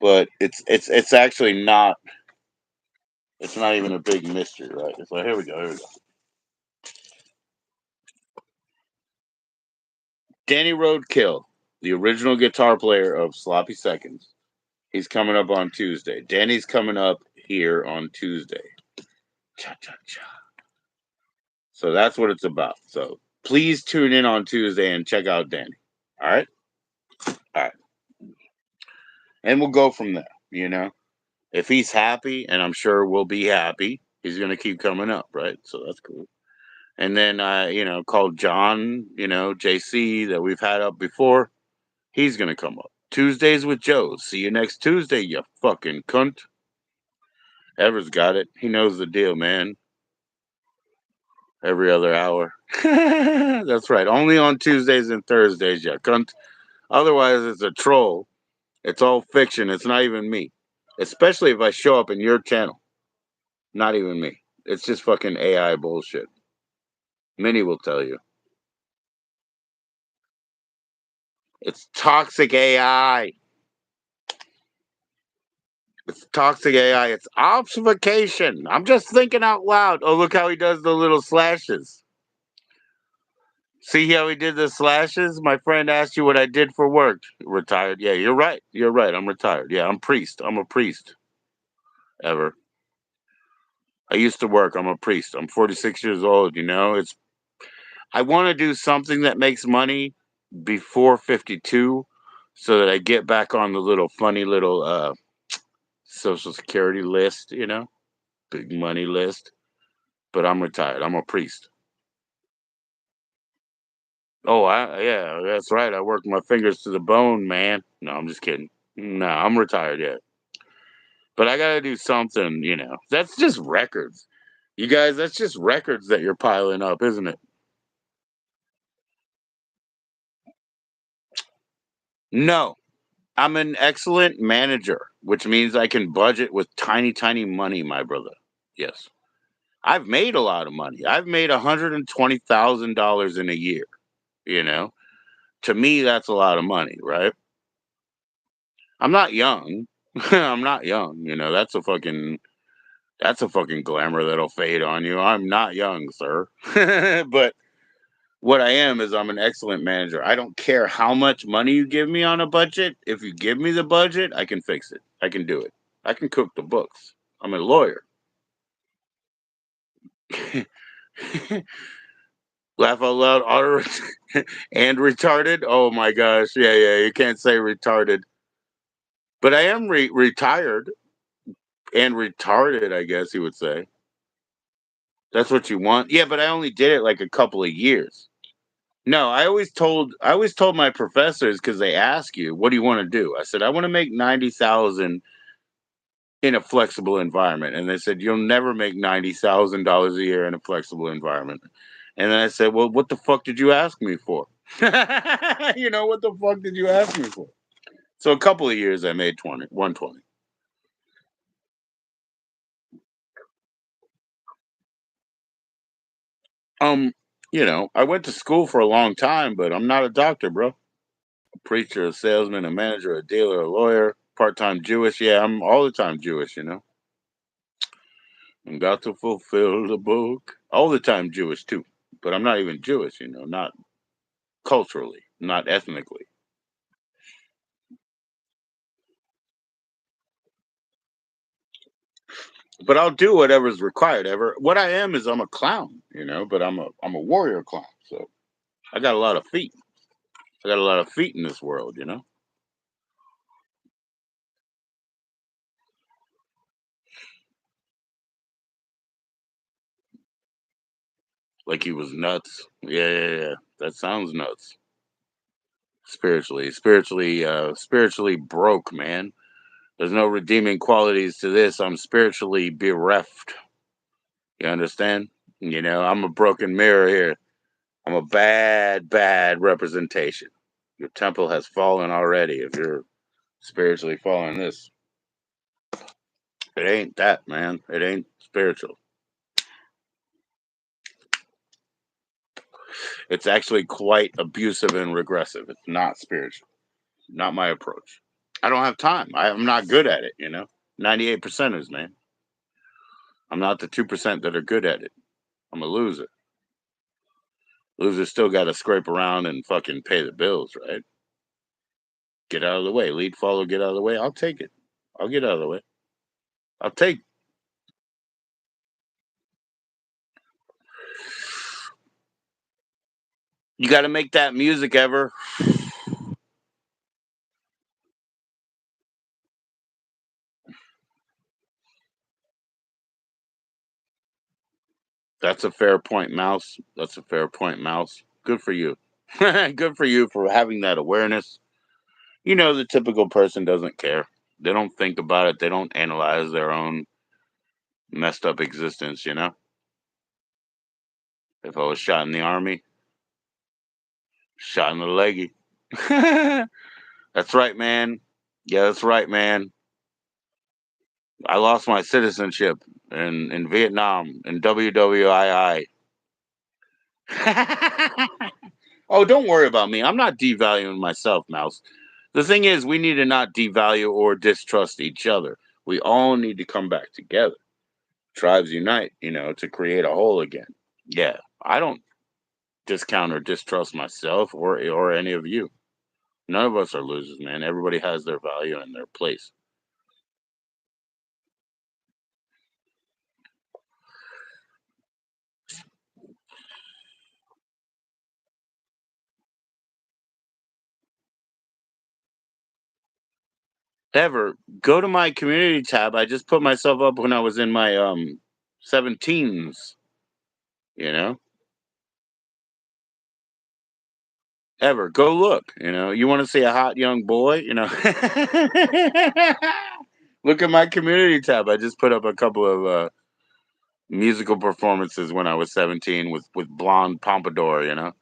But it's actually not. It's not even a big mystery, right? It's like, here we go. Danny Roadkill, the original guitar player of Sloppy Seconds. He's coming up on Tuesday. Danny's coming up here on Tuesday. Cha cha cha. So that's what it's about. So please tune in on Tuesday and check out Danny. All right? All right. And we'll go from there. If he's happy, and I'm sure we'll be happy, he's going to keep coming up, right? So that's cool. And then, called John, JC that we've had up before. He's going to come up. Tuesdays with Joe. See you next Tuesday, you fucking cunt. Ever's got it. He knows the deal, man. Every other hour. That's right. Only on Tuesdays and Thursdays, yeah. Cunt. Otherwise, it's a troll. It's all fiction. It's not even me. Especially if I show up in your channel. Not even me. It's just fucking AI bullshit. Minnie will tell you. It's toxic AI. It's toxic AI. It's obfuscation. I'm just thinking out loud. Oh, look how he does the little slashes. See how he did the slashes? My friend asked you what I did for work. Retired. Yeah, you're right. You're right. I'm retired. Yeah, I'm priest. I'm a priest. Ever. I used to work. I'm a priest. I'm 46 years old, you know. I want to do something that makes money before 52 so that I get back on the little funny little social security list, you know, big money list. But I'm retired. I'm a priest. Oh, yeah, that's right. I work my fingers to the bone, man. No, I'm just kidding. No, I'm retired yet. But I got to do something, you know. That's just records. You guys, that's just records that you're piling up, isn't it? No, I'm an excellent manager, which means I can budget with tiny, tiny money, my brother. Yes. I've made a lot of money. I've made $120,000 in a year, you know. To me, that's a lot of money, right? I'm not young. I'm not young, you know. That's a fucking glamour that'll fade on you. I'm not young, sir. But what I am is I'm an excellent manager. I don't care how much money you give me on a budget. If you give me the budget, I can fix it. I can do it. I can cook the books. I'm a lawyer. Laugh out loud, auto and retarded. Oh my gosh, yeah, yeah. You can't say retarded, but I am retired and retarded. I guess you would say that's what you want. Yeah, but I only did it like a couple of years. No, I always told my professors because they ask you, "What do you want to do?" I said, "I want to make 90,000 in a flexible environment," and they said, "You'll never make $90,000 a year in a flexible environment." And then I said, "Well, what the fuck did you ask me for?" You know, what the fuck did you ask me for? So a couple of years, I made 120. Um, you know, I went to school for a long time, but I'm not a doctor, bro. A preacher, a salesman, a manager, a dealer, a lawyer, part-time Jewish. Yeah, I'm all the time Jewish, you know. And got to fulfill the book. All the time Jewish too. But I'm not even Jewish, you know, not culturally, not ethnically. But I'll do whatever's required ever. What I am is I'm a clown, you know, but I'm a warrior clown. So I got a lot of feet. I got a lot of feet in this world, you know. Like he was nuts. Yeah, yeah, yeah. That sounds nuts. Spiritually broke, man. There's no redeeming qualities to this. I'm spiritually bereft. You understand? You know, I'm a broken mirror here. I'm a bad, bad representation. Your temple has fallen already. If you're spiritually fallen, this it ain't that, man. It ain't spiritual. It's actually quite abusive and regressive. It's not spiritual. Not my approach. I don't have time. I'm not good at it, you know. 98 percenters, man. I'm not the 2% that are good at it. I'm a loser. Losers still got to scrape around and fucking pay the bills, right? Get out of the way. Lead, follow, get out of the way. I'll take it. I'll get out of the way. I'll take. You got to make that music ever. That's a fair point, Mouse. That's a fair point, Mouse. Good for you. Good for you for having that awareness. You know, the typical person doesn't care. They don't think about it. They don't analyze their own. messed up existence, you know? If I was shot in the army, shot in the leggy. That's right, man. Yeah, that's right, man. I lost my citizenship in Vietnam in WWII. Oh, don't worry about me. I'm not devaluing myself, Mouse. The thing is, we need to not devalue or distrust each other. We all need to come back together. Tribes unite, you know, to create a whole again. Yeah, I don't discount or distrust myself or any of you. None of us are losers, man. Everybody has their value and their place. Ever go to my community tab. I just put myself up when I was in my 17s, you know? Ever go look, you know? You want to see a hot young boy, you know? Look at my community tab. I just put up a couple of musical performances when I was 17 with blonde pompadour, you know?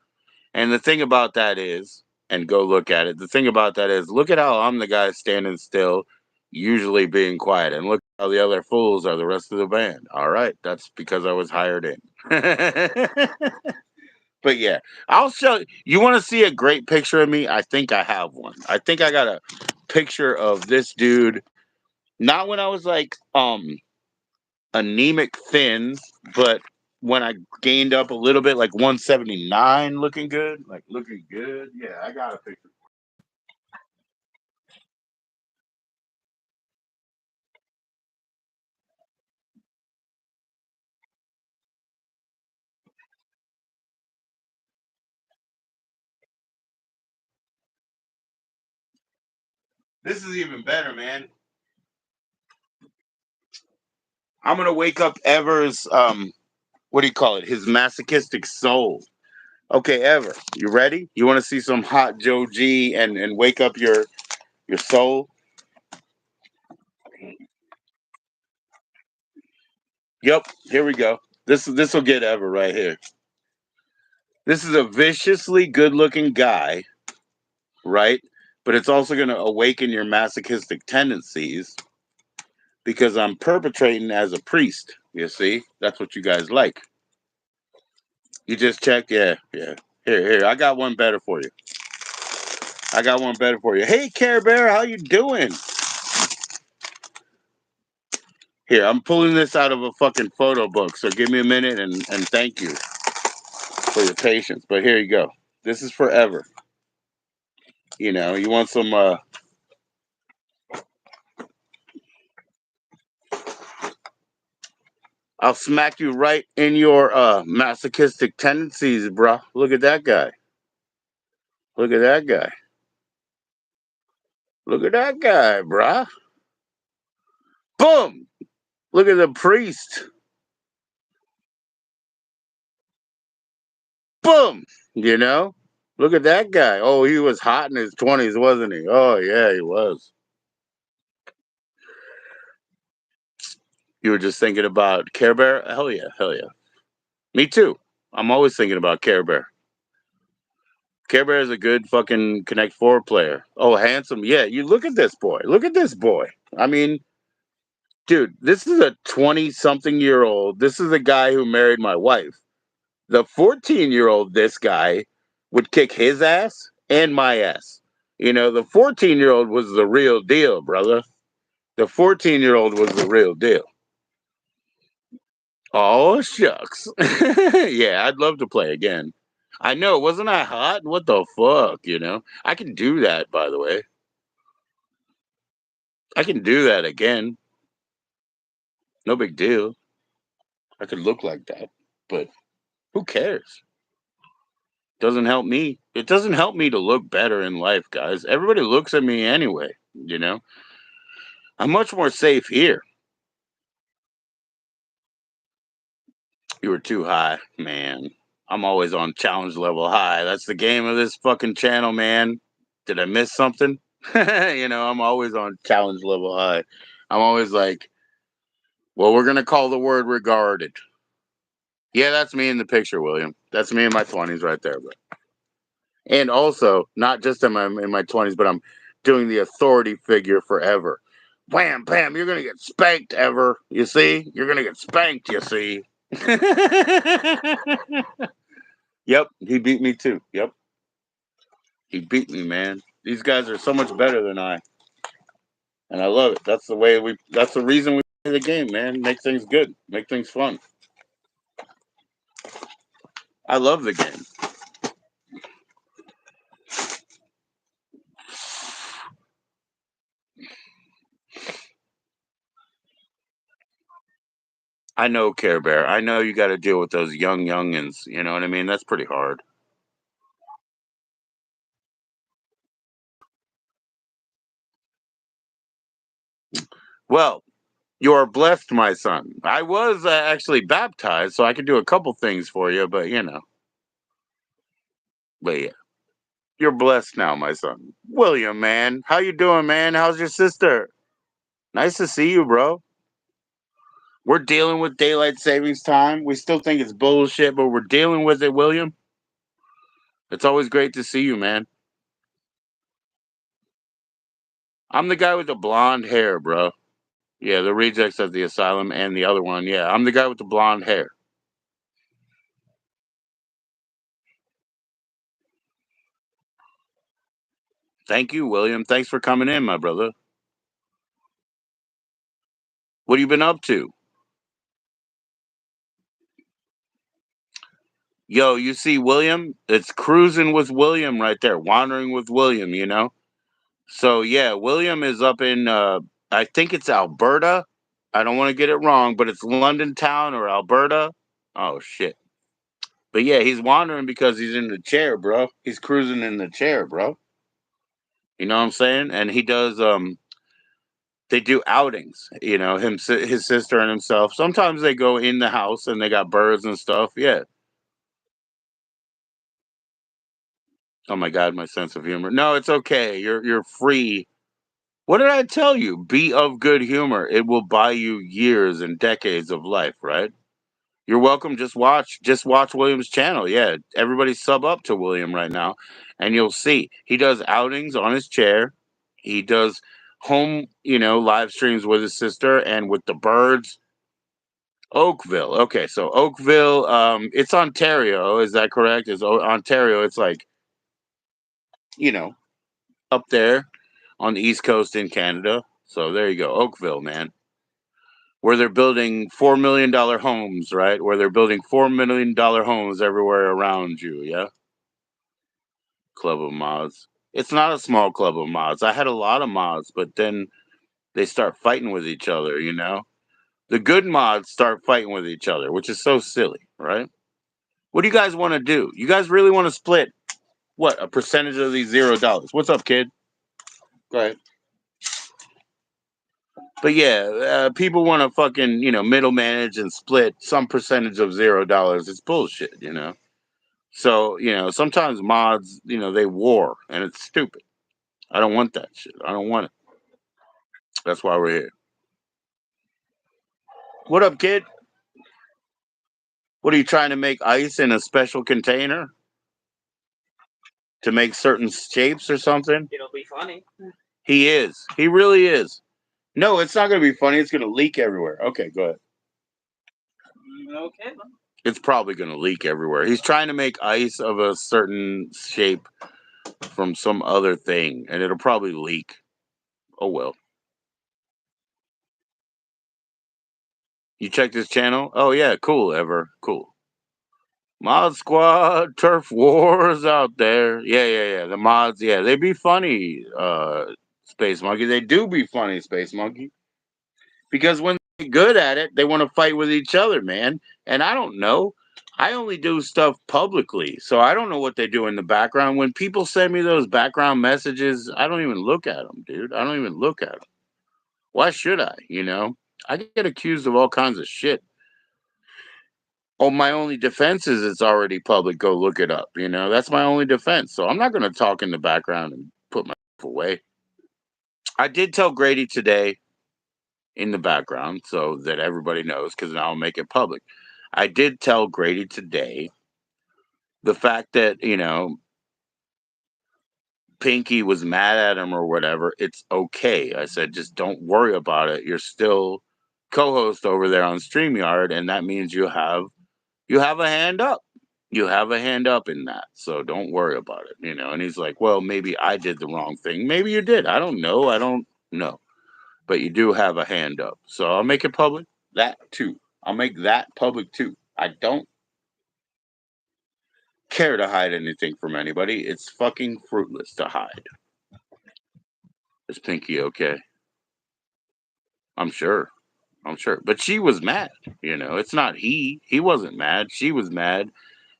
And the thing about that is, and go look at it. The thing about that is, look at how I'm the guy standing still, usually being quiet, and look how the other fools are the rest of the band. All right, that's because I was hired in. But yeah, I'll show you. You want to see a great picture of me? I think I have one. I think I got a picture of this dude. Not when I was like anemic thin, but when I gained up a little bit, like 179, looking good, like looking good. Yeah, I got a picture. This is even better, man. I'm gonna wake up Ever's what do you call it? His masochistic soul. Okay, Ever, you ready? You want to see some hot Joe G and wake up your soul? Yep, here we go. This will get Ever right here. This is a viciously good-looking guy, right? But it's also gonna awaken your masochistic tendencies because I'm perpetrating as a priest. You see, that's what you guys like. You just checked, yeah, yeah. Here. I got one better for you. I got one better for you. Hey, Care Bear, how you doing? Here, I'm pulling this out of a fucking photo book, so give me a minute and thank you for your patience. But here you go. This is forever. You know, you want some I'll smack you right in your masochistic tendencies, bro. Look at that guy. Look at that guy. Look at that guy, bruh. Boom! Look at the priest. Boom! You know? Look at that guy. Oh, he was hot in his 20s, wasn't he? Oh, yeah, he was. You were just thinking about Care Bear? Hell yeah, hell yeah. Me too. I'm always thinking about Care Bear. Care Bear is a good fucking Connect Four player. Oh, handsome. Yeah, you look at this boy. Look at this boy. I mean, dude, this is a 20-something-year-old. This is a guy who married my wife. The 14-year-old, this guy, would kick his ass and my ass. You know, the 14-year-old was the real deal, brother. The 14-year-old was the real deal. Oh, shucks. Yeah, I'd love to play again. I know, wasn't I hot? What the fuck, you know? I can do that, by the way. I can do that again. No big deal. I could look like that, but who cares? Doesn't help me. It doesn't help me to look better in life, guys. Everybody looks at me anyway, you know? I'm much more safe here. You were too high, man. I'm always on challenge level high. That's the game of this fucking channel, man. Did I miss something? You know, I'm always on challenge level high. I'm always like, Well, we're gonna call the word regarded. Yeah, that's me in the picture, William. That's me in my 20s right there, bro. And also, not just in my 20s, but I'm doing the authority figure forever. Wham, bam, you're gonna get spanked, ever. You see? You're gonna get spanked, you see. Yep, he beat me too. Yep. He beat me, man. These guys are so much better than I. And I love it. That's the reason we play the game, man. Make things good. Make things fun. I love the game. I know, Care Bear. I know you got to deal with those youngins. You know what I mean? That's pretty hard. Well, you are blessed, my son. I was actually baptized, so I could do a couple things for you, but but yeah, you're blessed now, my son. William, man, how you doing, man? How's your sister? Nice to see you, bro. We're dealing with daylight savings time. We still think it's bullshit, but we're dealing with it, William. It's always great to see you, man. I'm the guy with the blonde hair, bro. Yeah, the rejects at the asylum and the other one. Yeah, I'm the guy with the blonde hair. Thank you, William. Thanks for coming in, my brother. What have you been up to? Yo, you see William? It's cruising with William right there, wandering with William. So yeah, William is up in I think it's Alberta. I don't want to get it wrong, but it's London town or Alberta. Oh shit. But yeah, he's wandering because he's in the chair, bro. He's cruising in the chair, bro. You know what I'm saying? And he does they do outings, his sister and himself. Sometimes they go in the house and they got birds and stuff. Yeah. Oh my god, my sense of humor. No, it's okay. You're free. What did I tell you? Be of good humor. It will buy you years and decades of life, right? You're welcome. Just watch William's channel. Yeah, everybody sub up to William right now, and you'll see he does outings on his chair. He does home, live streams with his sister and with the birds. Oakville. Okay, so Oakville, it's Ontario. Is that correct? Is Ontario? It's like you know up there on the east coast in Canada. So there you go, Oakville, man. Where they're building $4 million homes, right? Where they're building $4 million homes everywhere around you. Yeah, club of mods. It's not a small club of mods. I had a lot of mods, but then they start fighting with each other. The good mods start fighting with each other, which is so silly, right? What do you guys want to do? You guys really want to split what, a percentage of these $0? What's up, kid? Go ahead. But yeah, people want to fucking middle manage and split some percentage of $0. It's bullshit. So sometimes mods they war and it's stupid. I don't want that shit. I don't want it. That's why we're here. What up, kid? What are you trying to make ice in a special container to make certain shapes or something? It'll be funny. He is. He really is. No, it's not going to be funny. It's going to leak everywhere. Okay, go ahead. Okay. It's probably going to leak everywhere. He's trying to make ice of a certain shape from some other thing, and it'll probably leak. Oh well. You checked his channel? Oh yeah, cool, Ever. Cool. Mod Squad, Turf Wars out there. Yeah. The mods, yeah, they be funny, Space Monkey. They do be funny, Space Monkey. Because when they're good at it, they want to fight with each other, man. And I don't know. I only do stuff publicly, so I don't know what they do in the background. When people send me those background messages, I don't even look at them, dude. I don't even look at them. Why should I? I get accused of all kinds of shit. Oh, my only defense is it's already public. Go look it up. That's my only defense. So I'm not going to talk in the background and put myself away. I did tell Grady today. in the background so that everybody knows, because now I'll make it public. I did tell Grady today the fact that, Pinky was mad at him or whatever. It's okay. I said, just don't worry about it. You're still co-host over there on StreamYard, and that means you have a hand up. You have a hand up in that. So don't worry about it. And he's like, well, maybe I did the wrong thing. Maybe you did. I don't know. I don't know. But you do have a hand up. So I'll make it public. That too. I'll make that public too. I don't care to hide anything from anybody. It's fucking fruitless to hide. Is Pinky okay? I'm sure. I'm sure. But she was mad. It's not he. He wasn't mad. She was mad.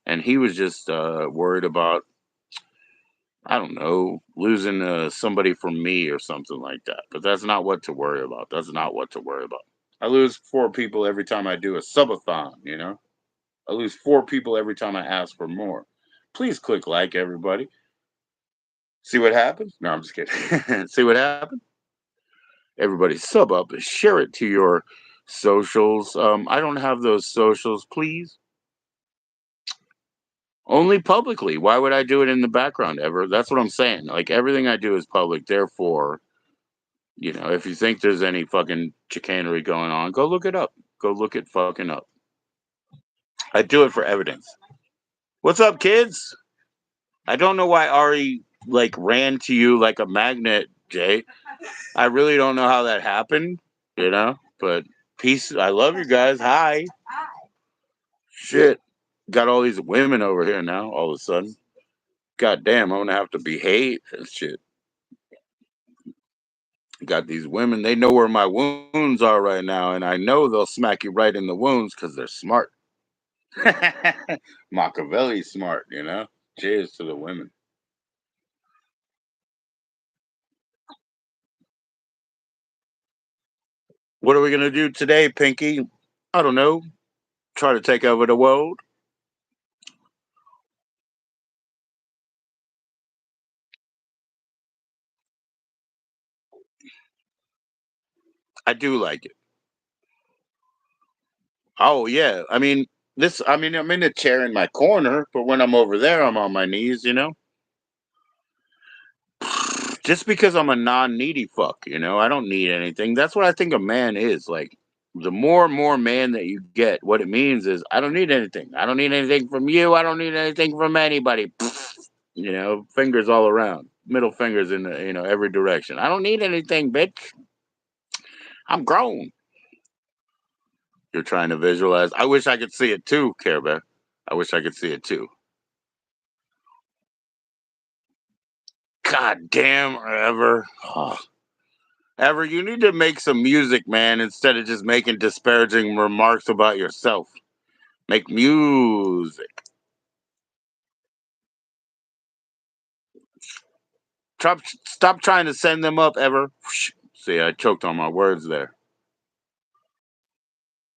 And he was just worried about, I don't know, losing somebody from me or something like that. But that's not what to worry about. That's not what to worry about. I lose 4 people every time I do a subathon. I lose 4 people every time I ask for more. Please click like, everybody. See what happens? No, I'm just kidding. See what happens? Everybody sub up and share it to your socials. I don't have those socials, please. Only publicly. Why would I do it in the background ever? That's what I'm saying. Like, everything I do is public. Therefore, if you think there's any fucking chicanery going on, go look it up. Go look it fucking up. I do it for evidence. What's up, kids? I don't know why Ari ran to you like a magnet, Jay. I really don't know how that happened, but peace. I love you guys. Hi. Shit. Got all these women over here now, all of a sudden. God damn, I'm gonna have to behave and shit. Got these women, they know where my wounds are right now, and I know they'll smack you right in the wounds because they're smart. Machiavelli smart, Cheers to the women. What are we gonna do today, Pinky? I don't know. Try to take over the world. I do like it. Oh yeah. I'm in a chair in my corner, but when I'm over there, I'm on my knees. Just because I'm a non-needy fuck, I don't need anything. That's what I think a man is. Like, the more and more man that you get, what it means is I don't need anything. I don't need anything from you. I don't need anything from anybody. Fingers all around, middle fingers in every direction. I don't need anything, bitch. I'm grown. You're trying to visualize. I wish I could see it too, Care Bear. I wish I could see it too. God damn, Ever. Oh. Ever, you need to make some music, man, instead of just making disparaging remarks about yourself. Make music. Stop trying to send them up, Ever. See, I choked on my words there.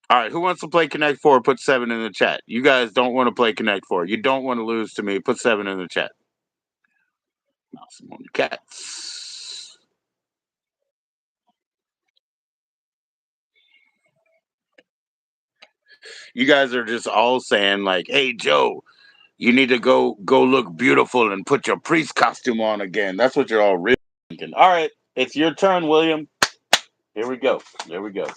All right, who wants to play Connect 4? Put 7 in the chat. You guys don't want to play Connect 4. You don't want to lose to me. Put 7 in the chat. Mouse on the cats. You guys are just all saying, like, hey, Joe, you need to go look beautiful and put your priest costume on again. That's what you're all really thinking. All right, it's your turn, William. Here we go. There we go.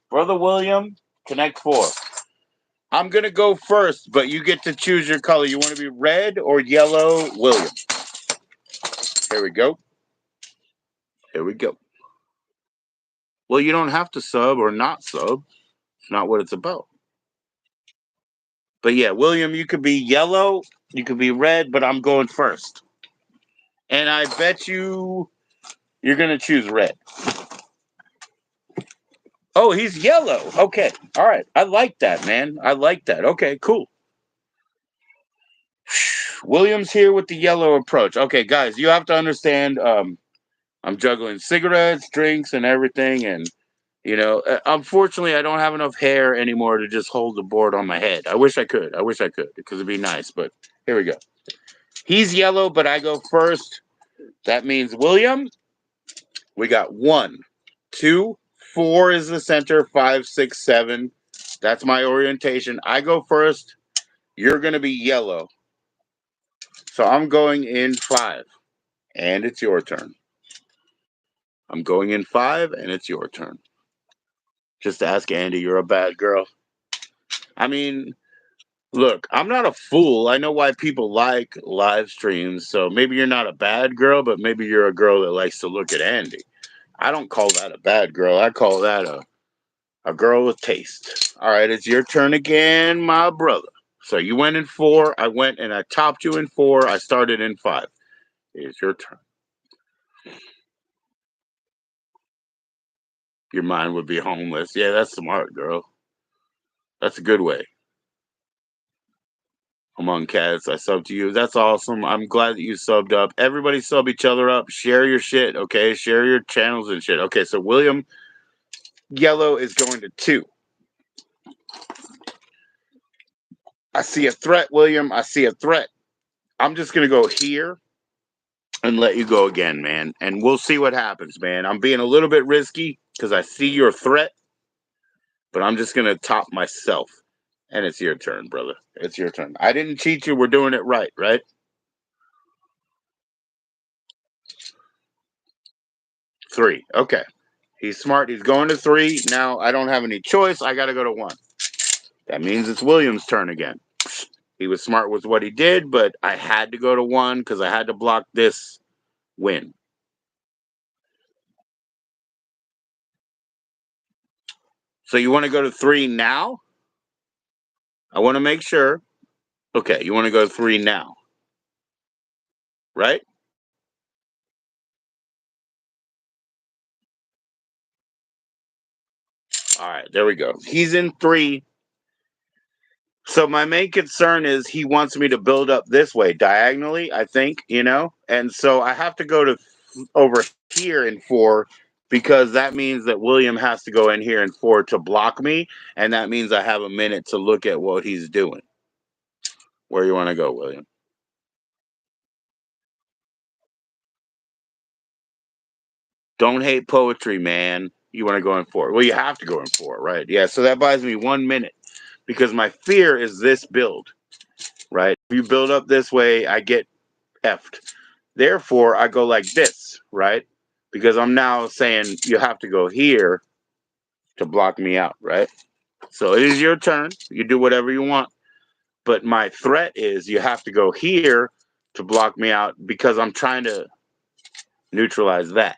Brother William, Connect 4. I'm going to go first, but you get to choose your color. You want to be red or yellow, William? Here we go. Here we go. Well, you don't have to sub or not sub. It's not what it's about. But yeah, William, you could be yellow, you could be red, but I'm going first. And I bet you're going to choose red. Oh, he's yellow. Okay. All right. I like that, man. I like that. Okay, cool. William's here with the yellow approach. Okay, guys, you have to understand, I'm juggling cigarettes, drinks, and everything. And, unfortunately, I don't have enough hair anymore to just hold the board on my head. I wish I could. Because it'd be nice. But here we go. He's yellow, but I go first. That means William, we got 1, 2, 4 is the center, 5, 6, 7. That's my orientation. I go first. You're going to be yellow. So I'm going in 5. And it's your turn. I'm going in 5, and it's your turn. Just ask Andy, you're a bad girl. I mean, look, I'm not a fool. I know why people like live streams. So maybe you're not a bad girl, but maybe you're a girl that likes to look at Andy. I don't call that a bad girl. I call that a girl with taste. All right, it's your turn again, my brother. So you went in 4. I went and I topped you in 4. I started in 5. It's your turn. Your mind would be homeless. Yeah, that's smart, girl. That's a good way. Among cats, I sub to you. That's awesome. I'm glad that you subbed up. Everybody sub each other up. Share your shit, okay? Share your channels and shit. Okay, so William Yellow is going to 2. I see a threat, William. I see a threat. I'm just going to go here and let you go again, man. And we'll see what happens, man. I'm being a little bit risky because I see your threat, but I'm just going to top myself. And it's your turn, brother. It's your turn. I didn't cheat you. We're doing it right, right? 3. Okay. He's smart. He's going to 3. Now I don't have any choice. I got to go to 1. That means it's William's turn again. He was smart with what he did, but I had to go to 1 because I had to block this win. So you want to go to 3 now? I want to make sure. Okay, you want to go to 3 now, right? All right, there we go. He's in 3. So my main concern is he wants me to build up this way diagonally, I think, and so I have to go to over here in 4 because that means that William has to go in here in 4 to block me, and that means I have a minute to look at what he's doing. Where you want to go, William? Don't hate poetry, man. You want to go in 4. Well, you have to go in 4, right? Yeah, so that buys me 1 minute because my fear is this build, right? If you build up this way, I get effed. Therefore, I go like this, right? Because I'm now saying you have to go here to block me out, right? So it is your turn. You do whatever you want. But my threat is you have to go here to block me out because I'm trying to neutralize that.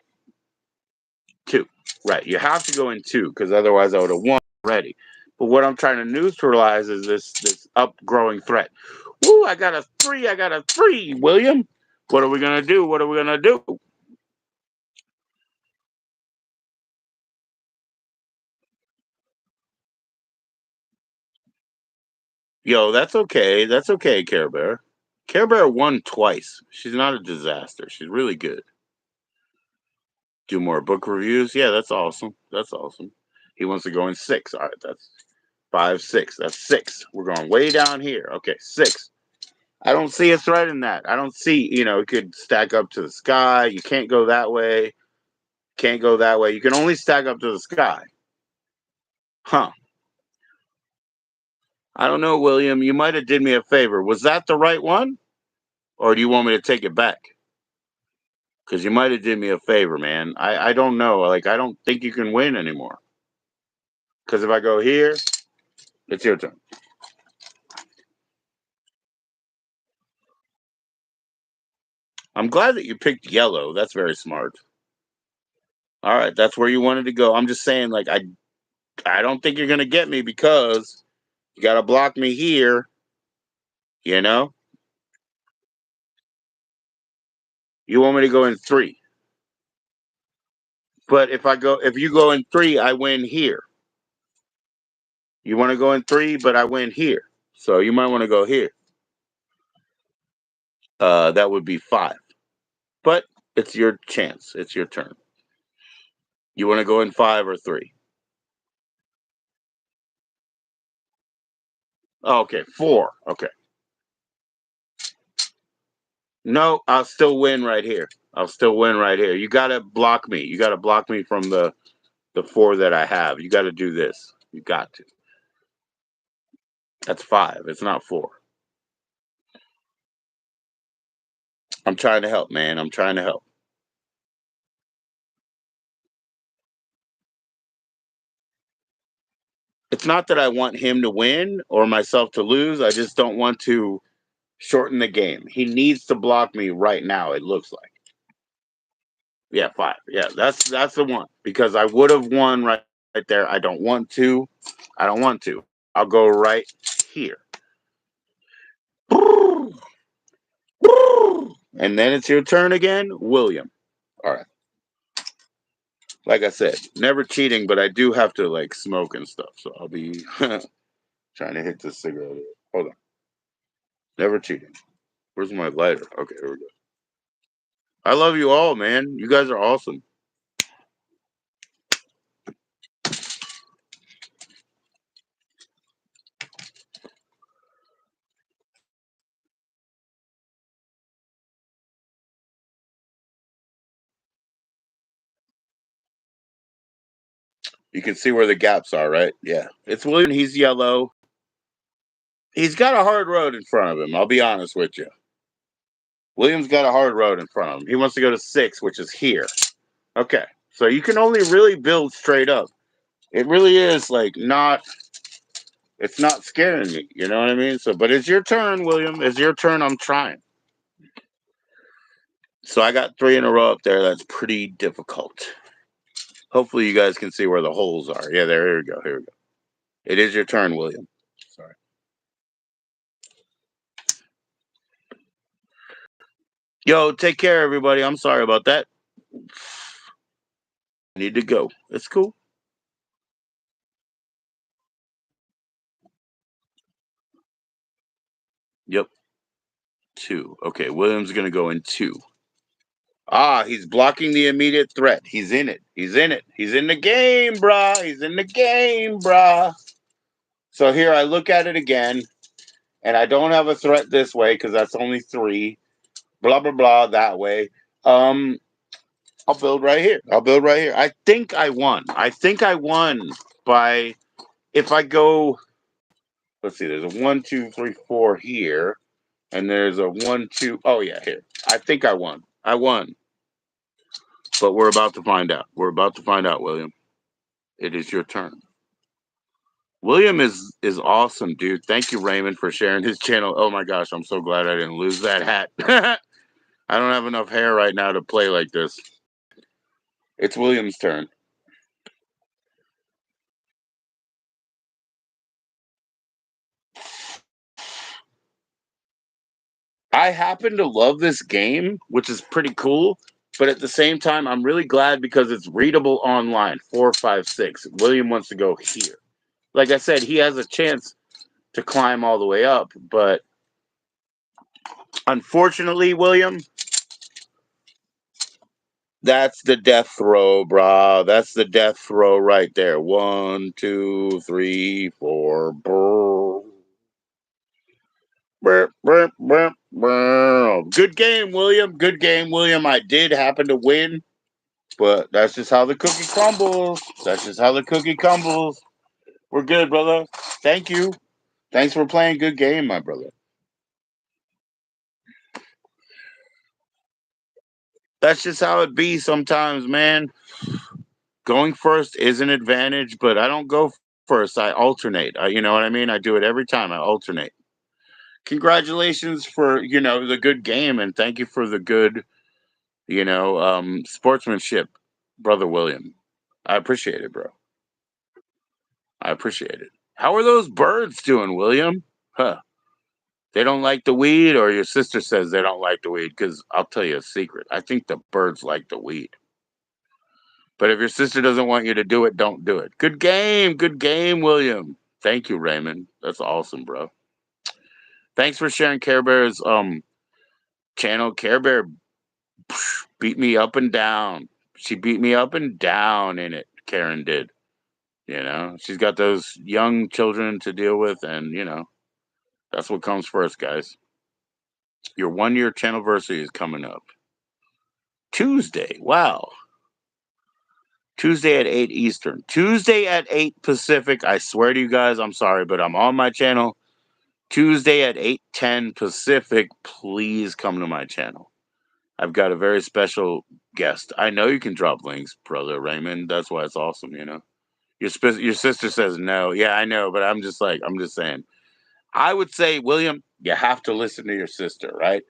2. Right. You have to go in 2 because otherwise I would have won already. But what I'm trying to neutralize is this upgrowing threat. Woo, I got a 3. I got a 3, William. What are we going to do? What are we going to do? Yo, that's okay. That's okay, Care Bear. Care Bear won twice. She's not a disaster. She's really good. Do more book reviews. Yeah, that's awesome. That's awesome. He wants to go in 6. All right, that's 5, 6. That's 6. We're going way down here. Okay, 6. I don't see a threat in that. I don't see, it could stack up to the sky. You can't go that way. Can't go that way. You can only stack up to the sky. Huh. I don't know, William. You might have did me a favor. Was that the right one? Or do you want me to take it back? Because you might have did me a favor, man. I don't know. Like, I don't think you can win anymore. Because if I go here, it's your turn. I'm glad that you picked yellow. That's very smart. All right, that's where you wanted to go. I'm just saying, like, I don't think you're gonna get me because you gotta block me here, you know? You want me to go in 3. But if you go in 3, I win here. You want to go in 3, but I win here. So you might want to go here. That would be 5. But it's your chance. It's your turn. You want to go in 5 or 3? Oh, okay, 4. Okay. No, I'll still win right here. I'll still win right here. You got to block me. You got to block me from the the 4 that I have. You got to do this. You got to. That's 5. It's not 4. I'm trying to help, man. I'm trying to help. It's not that I want him to win or myself to lose. I just don't want to shorten the game. He needs to block me right now, it looks like. Yeah, 5. Yeah, that's the one. Because I would have won right there. I don't want to. I don't want to. I'll go right here. And then it's your turn again, William. All right. Like I said, never cheating, but I do have to like smoke and stuff. So I'll be trying to hit this cigarette. Hold on. Never cheating. Where's my lighter? Okay, here we go. I love you all, man. You guys are awesome. You can see where the gaps are, right? Yeah. It's William. He's yellow. He's got a hard road in front of him. I'll be honest with you. William's got a hard road in front of him. He wants to go to 6, which is here. Okay. So you can only really build straight up. It really is like not, it's not scaring me. You know what I mean? So, but it's your turn, William. It's your turn. I'm trying. So I got 3 in a row up there. That's pretty difficult. Hopefully you guys can see where the holes are. Yeah, there. Here we go. Here we go. It is your turn, William. Sorry. Yo, take care, everybody. I'm sorry about that. I need to go. It's cool. Yep. 2. Okay, William's gonna go in 2. Ah, he's blocking the immediate threat. He's in it. He's in it. He's in the game, brah. He's in the game, brah. So here I look at it again, and I don't have a threat this way because that's only 3. Blah blah blah that way. Um, I'll build right here. I'll build right here. I think I won. I think I won by if I go. Let's see. There's a 1, 2, 3, 4 here, and there's a 1, 2. Oh yeah, here. I think I won. I won. But we're about to find out. We're about to find out, William. It is your turn. William is awesome, dude. Thank you, Raymond, for sharing his channel. Oh my gosh, I'm so glad I didn't lose that hat. I don't have enough hair right now to play like this. It's William's turn. I happen to love this game, which is pretty cool. But at the same time, I'm really glad because it's readable online. 4, 5, 6. William wants to go here. Like I said, he has a chance to climb all the way up, but unfortunately, William, that's the death throw, brah. That's the death throw right there. 1, 2, 3, 4. Brr. Brr, brr, brr, brr. Good game, William. Good game, William. I did happen to win, but that's just how the cookie crumbles. That's just how the cookie crumbles. We're good, brother. Thank you. Thanks for playing good game, my brother. That's just how it be sometimes, man. Going first is an advantage, but I don't go first. I alternate. You know what I mean? I do it every time. I alternate. Congratulations for the good game, and thank you for the good sportsmanship, brother William. I appreciate it, bro. I appreciate it. How are those birds doing, William? Huh? They don't like the weed, or your sister says they don't like the weed? Because I'll tell you a secret. I think the birds like the weed. But if your sister doesn't want you to do it, don't do it. Good game. Good game, William. Thank you, Raymond. That's awesome, bro. Thanks for sharing Care Bear's channel. Care Bear beat me up and down. She beat me up and down in it. Karen did. She's got those young children to deal with, and that's what comes first, guys. Your 1-year channelversary is coming up Tuesday. Wow. Tuesday at 8 Eastern. Tuesday at 8 Pacific. I swear to you guys, I'm sorry, but I'm on my channel. Tuesday at 8:10 Pacific. Please come to my channel. I've got a very special guest. I know you can drop links, brother Raymond. That's why it's awesome, you know. Your sister says no. Yeah, I know, but I'm just saying. I would say, William, you have to listen to your sister, right?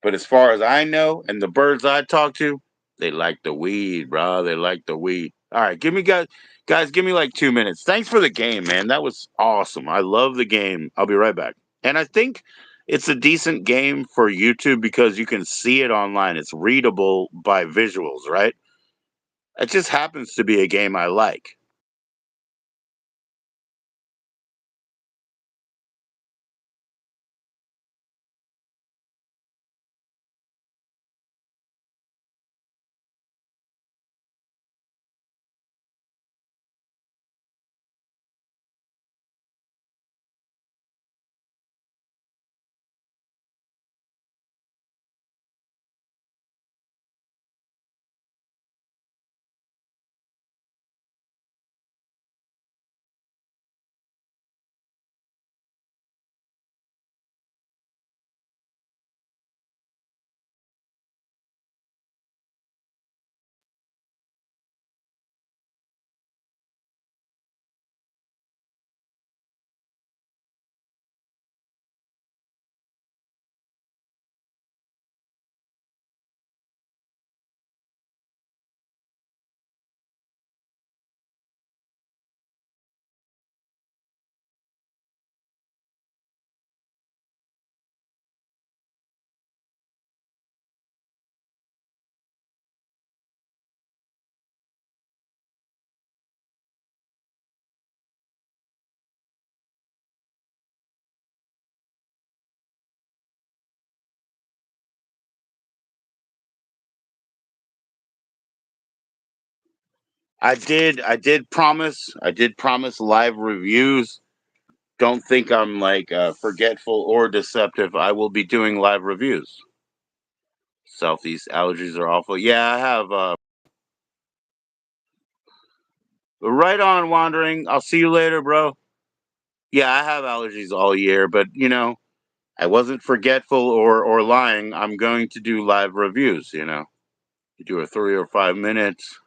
But as far as I know, and the birds I talk to, they like the weed, bro. They like the weed. All right, give me guys, give me like 2 minutes. Thanks for the game, man. That was awesome. I love the game. I'll be right back. And I think it's a decent game for YouTube because you can see it online. It's readable by visuals, right? It just happens to be a game I like. I did promise live reviews. Don't think I'm like forgetful or deceptive. I will be doing live reviews. Southeast allergies are awful. Yeah, I have. Right on, wandering. I'll see you later, bro. Yeah, I have allergies all year, but you know, I wasn't forgetful or lying. I'm going to do live reviews. You know, you do a 3 or 5 minutes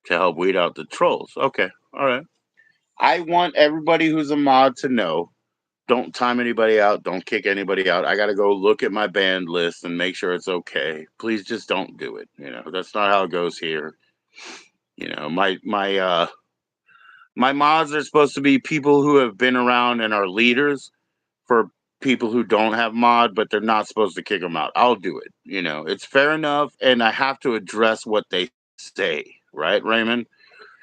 to help weed out the trolls. Okay, all right. I want everybody who's a mod to know. Don't time anybody out. Don't kick anybody out. I got to go look at my band list and make sure it's okay. Please just don't do it. You know, that's not how it goes here. You know, my mods are supposed to be people who have been around and are leaders for people who don't have mod, but they're not supposed to kick them out. I'll do it. You know, it's fair enough, and I have to address what they say, right, Raymond?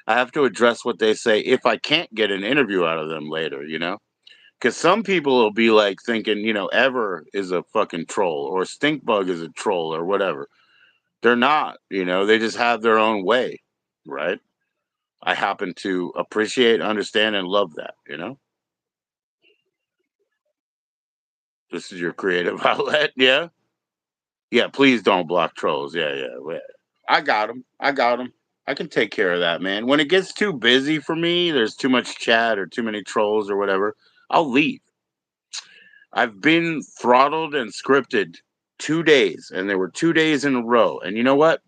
I have to address what they say if I can't get an interview out of them later, you know? Because some people will be like thinking, you know, Ever is a fucking troll or Stinkbug is a troll or whatever. They're not, you know, they just have their own way, right? I happen to appreciate, understand, and love that, you know? This is your creative outlet, yeah? Yeah, please don't block trolls. Yeah, yeah, yeah. I got them. I got them. I can take care of that, man. When it gets too busy for me, there's too much chat or too many trolls or whatever, I'll leave. I've been throttled and scripted 2 days, and there were 2 days in a row. And you know what?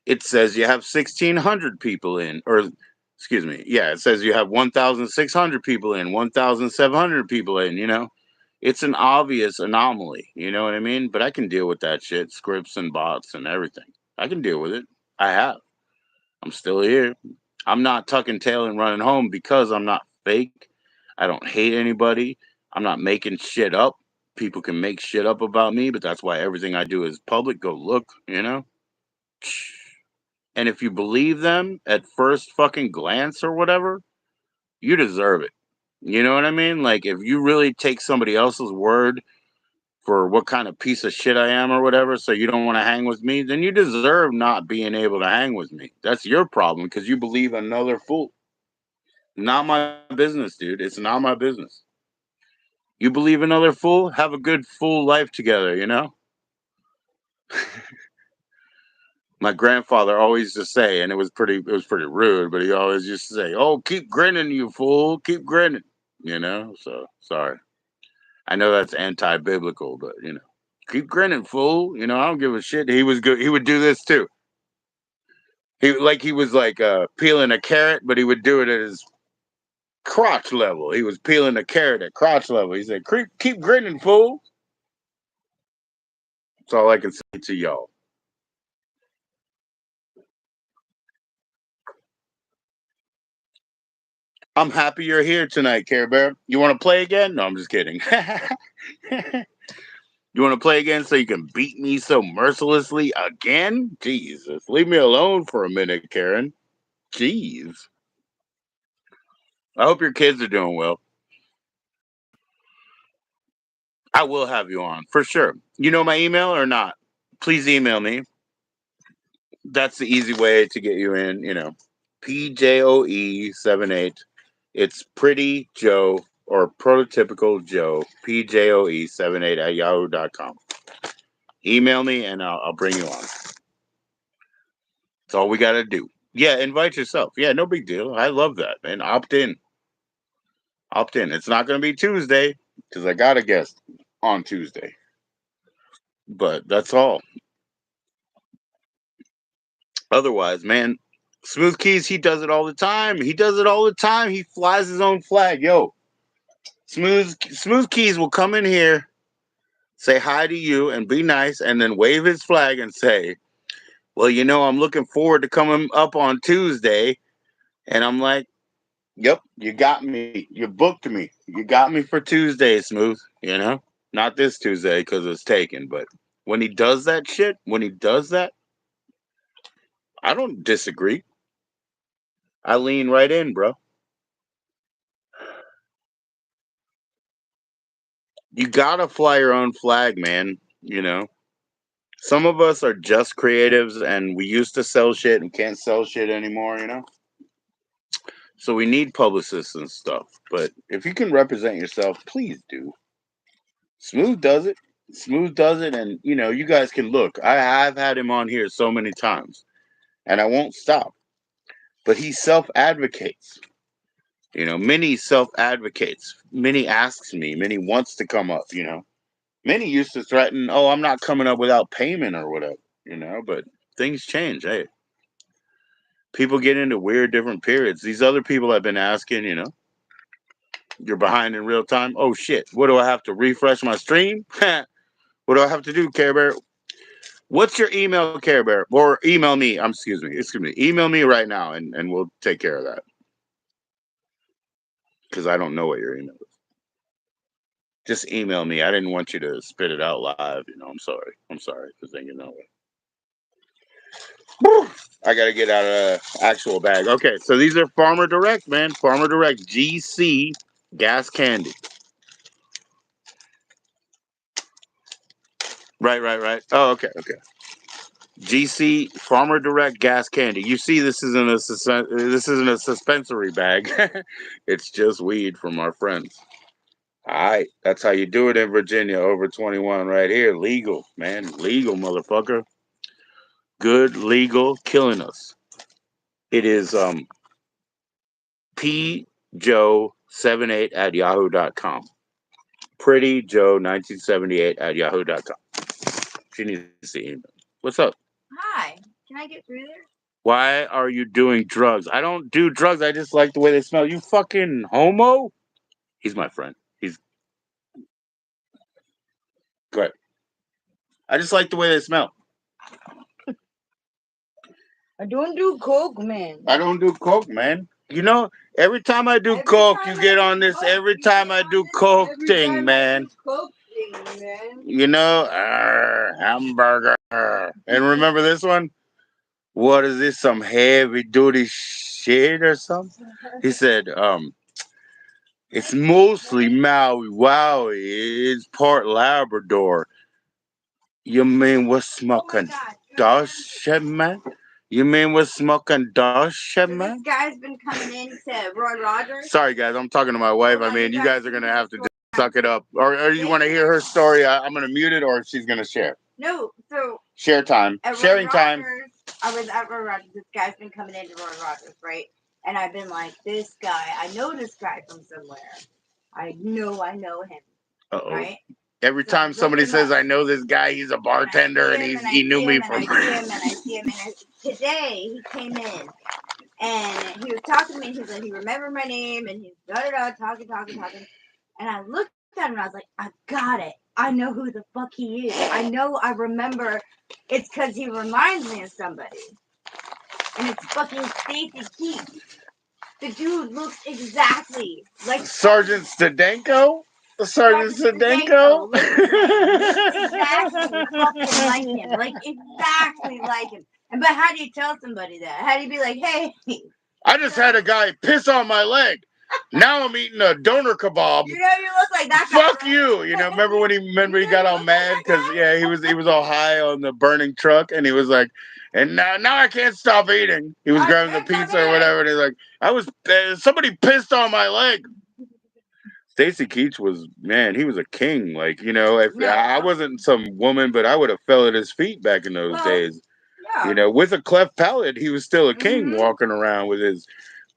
It says you have 1,600 people in, or excuse me, yeah, it says you have 1,600 people in, 1,700 people in. You know, it's an obvious anomaly. You know what I mean? But I can deal with that shit, scripts and bots and everything. I can deal with it. I have. I'm still here. I'm not tucking tail and running home because I'm not fake. I don't hate anybody. I'm not making shit up. People can make shit up about me, but that's why everything I do is public. Go look, you know? And if you believe them at first fucking glance or whatever, you deserve it. You know what I mean? Like, if you really take somebody else's word for what kind of piece of shit I am or whatever, so you don't want to hang with me, then you deserve not being able to hang with me. That's your problem because you believe another fool. Not my business, dude. It's not my business. You believe another fool? Have a good fool life together, you know? My grandfather always used to say, and it was pretty rude, but he always used to say, "Oh, keep grinning, you fool, keep grinning." You know. So sorry. I know that's anti-biblical, but keep grinning, fool. I don't give a shit. He was good. He would do this too. He was like peeling a carrot, but he would do it at his crotch level. He was peeling a carrot at crotch level. He said, keep grinning, fool. That's all I can say to y'all. I'm happy you're here tonight, Care Bear. You want to play again? No, I'm just kidding. You want to play again so you can beat me so mercilessly again? Jesus. Leave me alone for a minute, Karen. Jeez. I hope your kids are doing well. I will have you on for sure. You know my email or not? Please email me. That's the easy way to get you in, PJOE78. It's Pretty Joe or Prototypical Joe, PJOE78 at yahoo.com. Email me and I'll bring you on. That's all we got to do. Yeah, invite yourself. Yeah, no big deal. I love that, man. Opt in. Opt in. It's not going to be Tuesday because I got a guest on Tuesday. But that's all. Otherwise, man, Smooth Keys, he does it all the time. He does it all the time. He flies his own flag. Yo, Smooth Keys will come in here, say hi to you and be nice, and then wave his flag and say, well, I'm looking forward to coming up on Tuesday. And I'm like, yep, you got me. You booked me. You got me for Tuesday, Smooth. Not this Tuesday because it's taken. But when he does that shit, when he does that, I don't disagree. I lean right in, bro. You gotta fly your own flag, man. Some of us are just creatives and we used to sell shit and can't sell shit anymore. So we need publicists and stuff. But if you can represent yourself, please do. Smooth does it. Smooth does it. And, you guys can look. I've had him on here so many times and I won't stop. But he self advocates. Minnie self advocates. Minnie asks me. Minnie wants to come up. Many used to threaten, oh, I'm not coming up without payment or whatever. But things change. Hey, people get into weird different periods. These other people have been asking, you're behind in real time. Oh, shit. What do I have to refresh my stream? What do I have to do, Care Bear? What's your email, Care Bear? Or email me. Excuse me. Email me right now and we'll take care of that. Because I don't know what your email is. Just email me. I didn't want you to spit it out live. I'm sorry. I'm sorry. Because then I gotta get out of the actual bag. Okay, so these are Farmer Direct, man. Farmer Direct GC gas candy. Right. Oh, okay. GC Farmer Direct gas candy. You see, this isn't a suspensory bag. It's just weed from our friends. All right, that's how you do it in Virginia. Over 21, right here, legal, man, legal, motherfucker. Good, legal, killing us. It is pjoe78 at yahoo.com. Pretty Joe 1978 at yahoo.com. She needs to see email. What's up? Hi. Can I get through there? Why are you doing drugs? I don't do drugs. I just like the way they smell. You fucking homo? He's my friend. He's great. I just like the way they smell. I don't do coke, man. I don't do coke, man. Every time I do coke, you get on this. Every time I do coke thing, man. Hamburger. And remember this one? What is this? Some heavy duty shit or something? He said, it's mostly Maui Wowie. It's part Labrador. You mean we're smoking dust, man? You mean we're smoking dust, man? This guy's been coming in to Roy Rogers. Sorry, guys. I'm talking to my wife. I mean, you guys are going to have to just suck it up. Or you want to hear her story? I'm going to mute it or she's going to share. No, so. Share time. Sharing time. I was at Roy Rogers. This guy's been coming into Roy Rogers, right? And I've been like, this guy, I know this guy from somewhere. I know him, right? Every So time somebody says, "I know this guy," he's a bartender, and he knew me from. I see him, and today he came in, and he was talking to me. And he's like, he remembered my name, and he's talking. And I looked at him, and I was like, I got it. I know who the fuck he is. I remember. It's because he reminds me of somebody, and it's fucking Stacy Keach. The dude looks exactly like Sergeant Stadenko. Sergeant Stadenko. Exactly fucking like him. Like exactly like him. And but how do you tell somebody that? How do you be like, hey? I just had a guy piss on my leg. Now I'm eating a doner kebab. You know you look like that guy. Fuck right? You. You know, remember when he got all mad because he was all high on the burning truck and he was like, and now I can't stop eating. He was grabbing the pizza or whatever and he's like, somebody pissed on my leg. Stacy Keach was, man, he was a king. Like, you know, if I wasn't some woman, but I would have fell at his feet back in those days. Yeah. You know, with a cleft palate, he was still a king walking around with his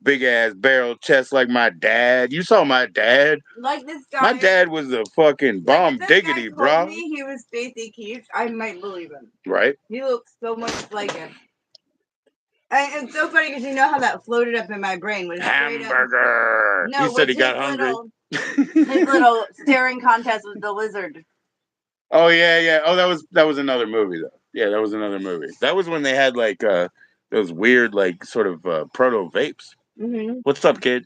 big ass barrel chest like my dad. You saw my dad. Like this guy. My dad was a fucking bomb diggity, bro. If he was Stacy Keach, I might believe him. Right? He looks so much like him. And it's so funny because you know how that floated up in my brain was hamburger. No, he said he got hungry. His little staring contest with the lizard. Oh yeah. Oh, that was another movie though. Yeah, that was another movie. That was when they had like those weird like sort of proto vapes. Mm-hmm. What's up, kid?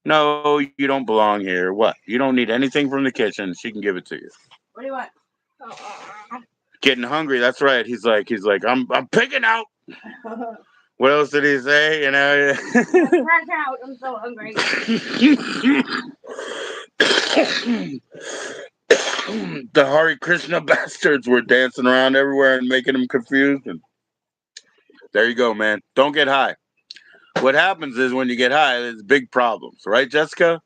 No, you don't belong here. What? You don't need anything from the kitchen. She can give it to you. What do you want? Getting hungry. That's right. He's like, I'm picking out. What else did he say? You know. Out. I'm so hungry. The Hare Krishna bastards were dancing around everywhere and making him confused. And there you go, man. Don't get high. What happens is when you get high, there's big problems, right, Jessica?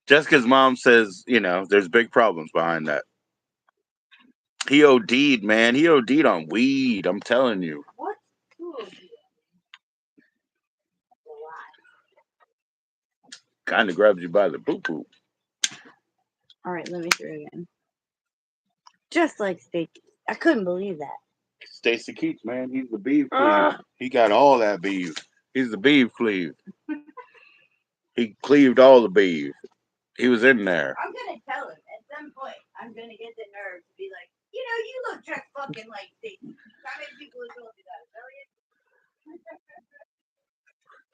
Jessica's mom says, you know, there's big problems behind that. He OD'd, man. He OD'd on weed. I'm telling you. What? Kind of grabs you by the poo-poo. All right, let me hear it again. Just like Stacy. I couldn't believe that. Stacy Keach, man. He's the beef cleave. He got all that beef. He's the beef cleave. He cleaved all the beef. He was in there. I'm going to tell him at some point. I'm going to get the nerve to be like, you know, you look just fucking like Stacy. How many people have told you that?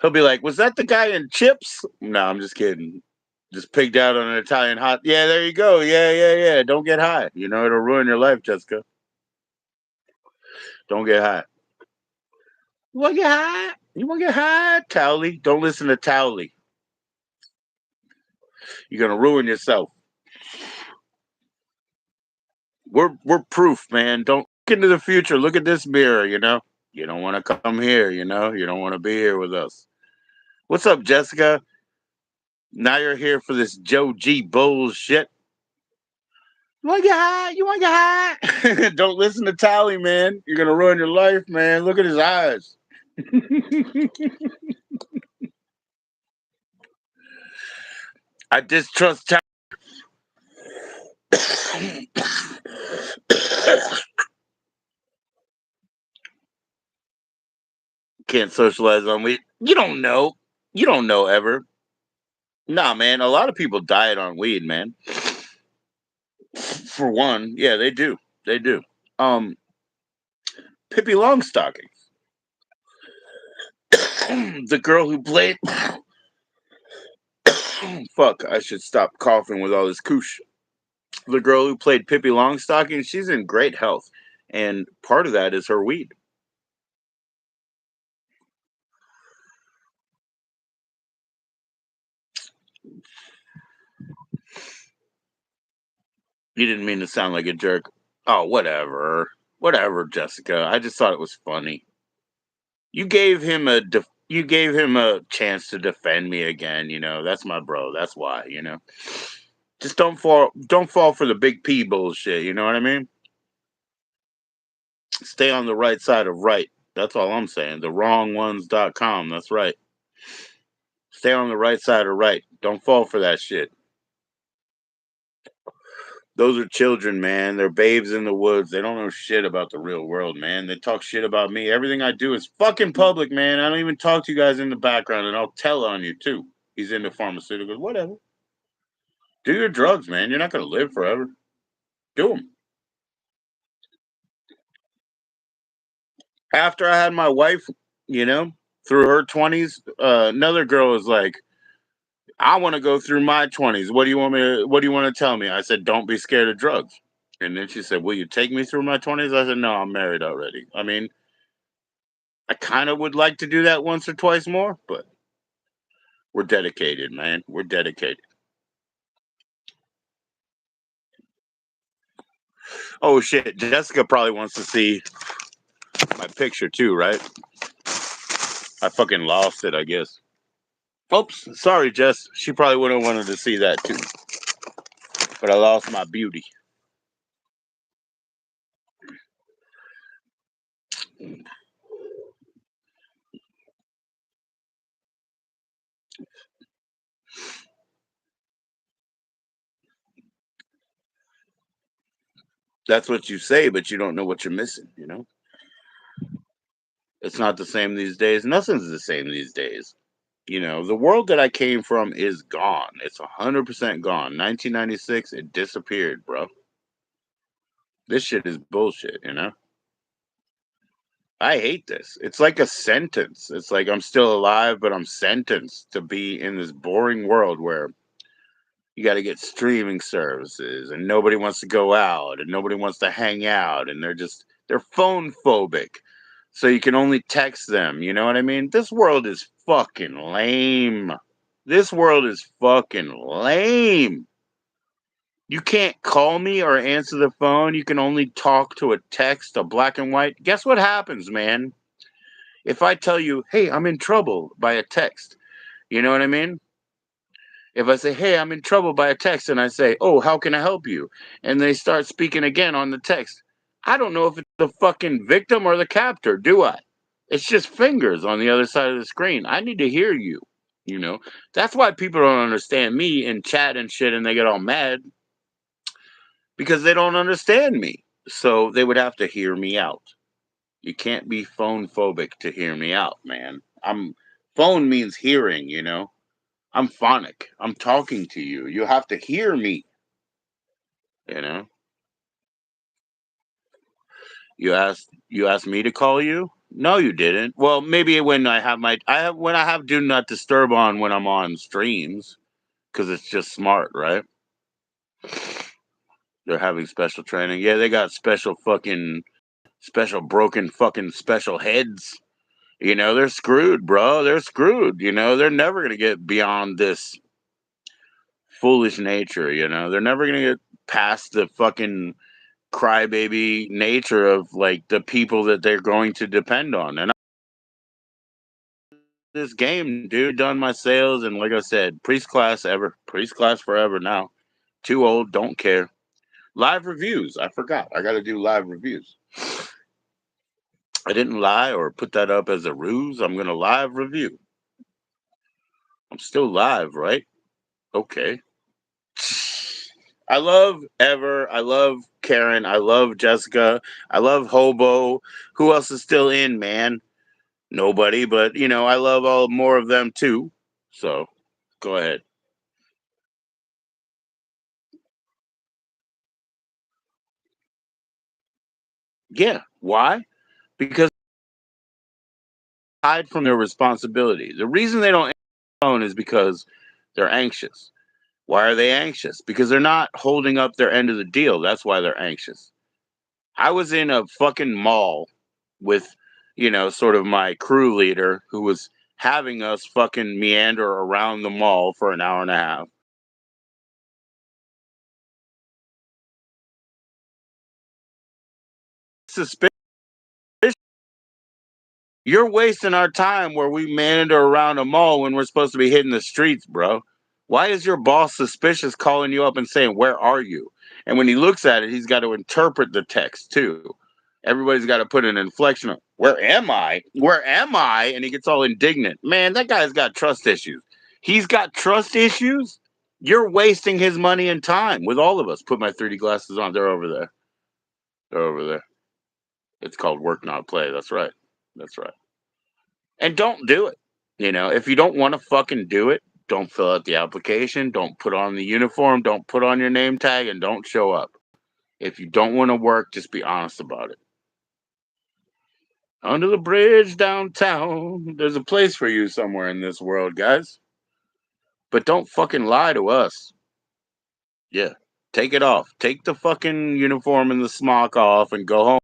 He'll be like, was that the guy in Chips? No, I'm just kidding. Just pigged out on an Italian hot. Yeah, there you go. Yeah. Don't get high. You know, it'll ruin your life, Jessica. Don't get high. You want to get high? You want to get high? Towley. Don't listen to Towley. You're going to ruin yourself. We're proof, man. Don't look into the future. Look at this mirror, you know. You don't want to come here, you know. You don't want to be here with us. What's up, Jessica? Now you're here for this Joe G bullshit. You want to get high? You want to get high? Don't listen to Tally, man. You're going to ruin your life, man. Look at his eyes. I distrust Tally. Can't socialize on weed. You don't know. You don't know ever. Nah, man. A lot of people diet on weed, man. For one, yeah, they do. They do. Pippi Longstocking. The girl who played. Fuck, I should stop coughing with all this koosh. The girl who played Pippi Longstocking, she's in great health. And part of that is her weed. You didn't mean to sound like a jerk. Oh, whatever. Whatever, Jessica. I just thought it was funny. You gave him a chance to defend me again, you know. That's my bro. That's why, you know. Just don't fall for the big P bullshit, you know what I mean? Stay on the right side of right. That's all I'm saying. The wrongones.com. That's right. Stay on the right side of right. Don't fall for that shit. Those are children, man. They're babes in the woods. They don't know shit about the real world, man. They talk shit about me. Everything I do is fucking public, man. I don't even talk to you guys in the background, and I'll tell on you, too. He's into pharmaceuticals. Whatever. Do your drugs, man. You're not going to live forever. Do them. After I had my wife, you know, through her 20s, another girl was like, I want to go through my 20s. What do you want to tell me? I said, don't be scared of drugs. And then she said, will you take me through my 20s? I said, no, I'm married already. I mean, I kind of would like to do that once or twice more, but we're dedicated, man. We're dedicated. Oh shit, Jessica probably wants to see my picture too, right? I fucking lost it, I guess. Oops, sorry, Jess. She probably would have wanted to see that too, but I lost my beauty. That's what you say, but you don't know what you're missing, you know? It's not the same these days. Nothing's the same these days. You know, the world that I came from is gone. It's 100% gone. 1996, it disappeared, bro. This shit is bullshit, you know? I hate this. It's like a sentence. It's like I'm still alive, but I'm sentenced to be in this boring world where you got to get streaming services and nobody wants to go out and nobody wants to hang out and they're phone phobic. So you can only text them, you know what I mean? This world is fucking lame. This world is fucking lame. You can't call me or answer the phone. You can only talk to a text, a black and white. Guess what happens, man? If I tell you, hey, I'm in trouble by a text, you know what I mean? If I say, hey, I'm in trouble by a text, and I say, oh, how can I help you? And they start speaking again on the text, I don't know if it's the fucking victim or the captor, do I? It's just fingers on the other side of the screen. I need to hear you, you know? That's why people don't understand me in chat and shit, and they get all mad because they don't understand me. So they would have to hear me out. You can't be phone phobic to hear me out, man. Phone means hearing, you know. I'm phonic. I'm talking to you. You have to hear me, you know. You asked me to call you? No, you didn't. Well, maybe when I have do not disturb on when I'm on streams cuz it's just smart, right? They're having special training. Yeah, they got special broken fucking special heads. You know, they're screwed, bro. They're screwed. You know, they're never going to get beyond this foolish nature. You know, they're never going to get past the fucking crybaby nature of like the people that they're going to depend on. And this game, dude, done my sales. And like I said, priest class forever now. Too old, don't care. Live reviews. I forgot. I got to do live reviews. I didn't lie or put that up as a ruse. I'm going to live review. I'm still live, right? Okay. I love Ever. I love Karen. I love Jessica. I love Hobo. Who else is still in, man? Nobody, but you know, I love all more of them too. So go ahead. Yeah. Why? Because hide from their responsibility. The reason they don't answer the phone is because they're anxious. Why are they anxious? Because they're not holding up their end of the deal. That's why they're anxious. I was in a fucking mall with, you know, sort of my crew leader who was having us fucking meander around the mall for an hour and a half. Suspicious. You're wasting our time where we meander around a mall when we're supposed to be hitting the streets, bro. Why is your boss suspicious calling you up and saying, where are you? And when he looks at it, he's got to interpret the text too. Everybody's got to put an inflection on. Where am I? Where am I? And he gets all indignant. Man, that guy's got trust issues. He's got trust issues. You're wasting his money and time with all of us. Put my 3D glasses on. They're over there. They're over there. It's called work, not play. That's right. That's right. And don't do it. If you don't want to fucking do it, don't fill out the application. Don't put on the uniform. Don't put on your name tag and don't show up. If you don't want to work, just be honest about it. Under the bridge downtown, there's a place for you somewhere in this world, guys. But don't fucking lie to us. Yeah. Take it off. Take the fucking uniform and the smock off and go home.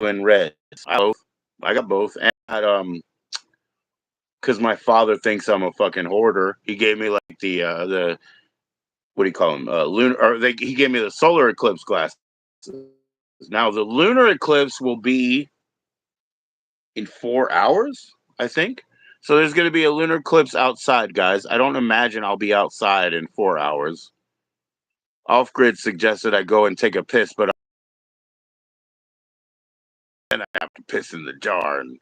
In red. I got both. And because my father thinks I'm a fucking hoarder, he gave me like the what do you call them? Lunar, or he gave me the solar eclipse glasses. Now the lunar eclipse will be in 4 hours, I think. So there's going to be a lunar eclipse outside, guys. I don't imagine I'll be outside in 4 hours. Off Grid suggested I go and take a piss, but then I have to piss in the jar and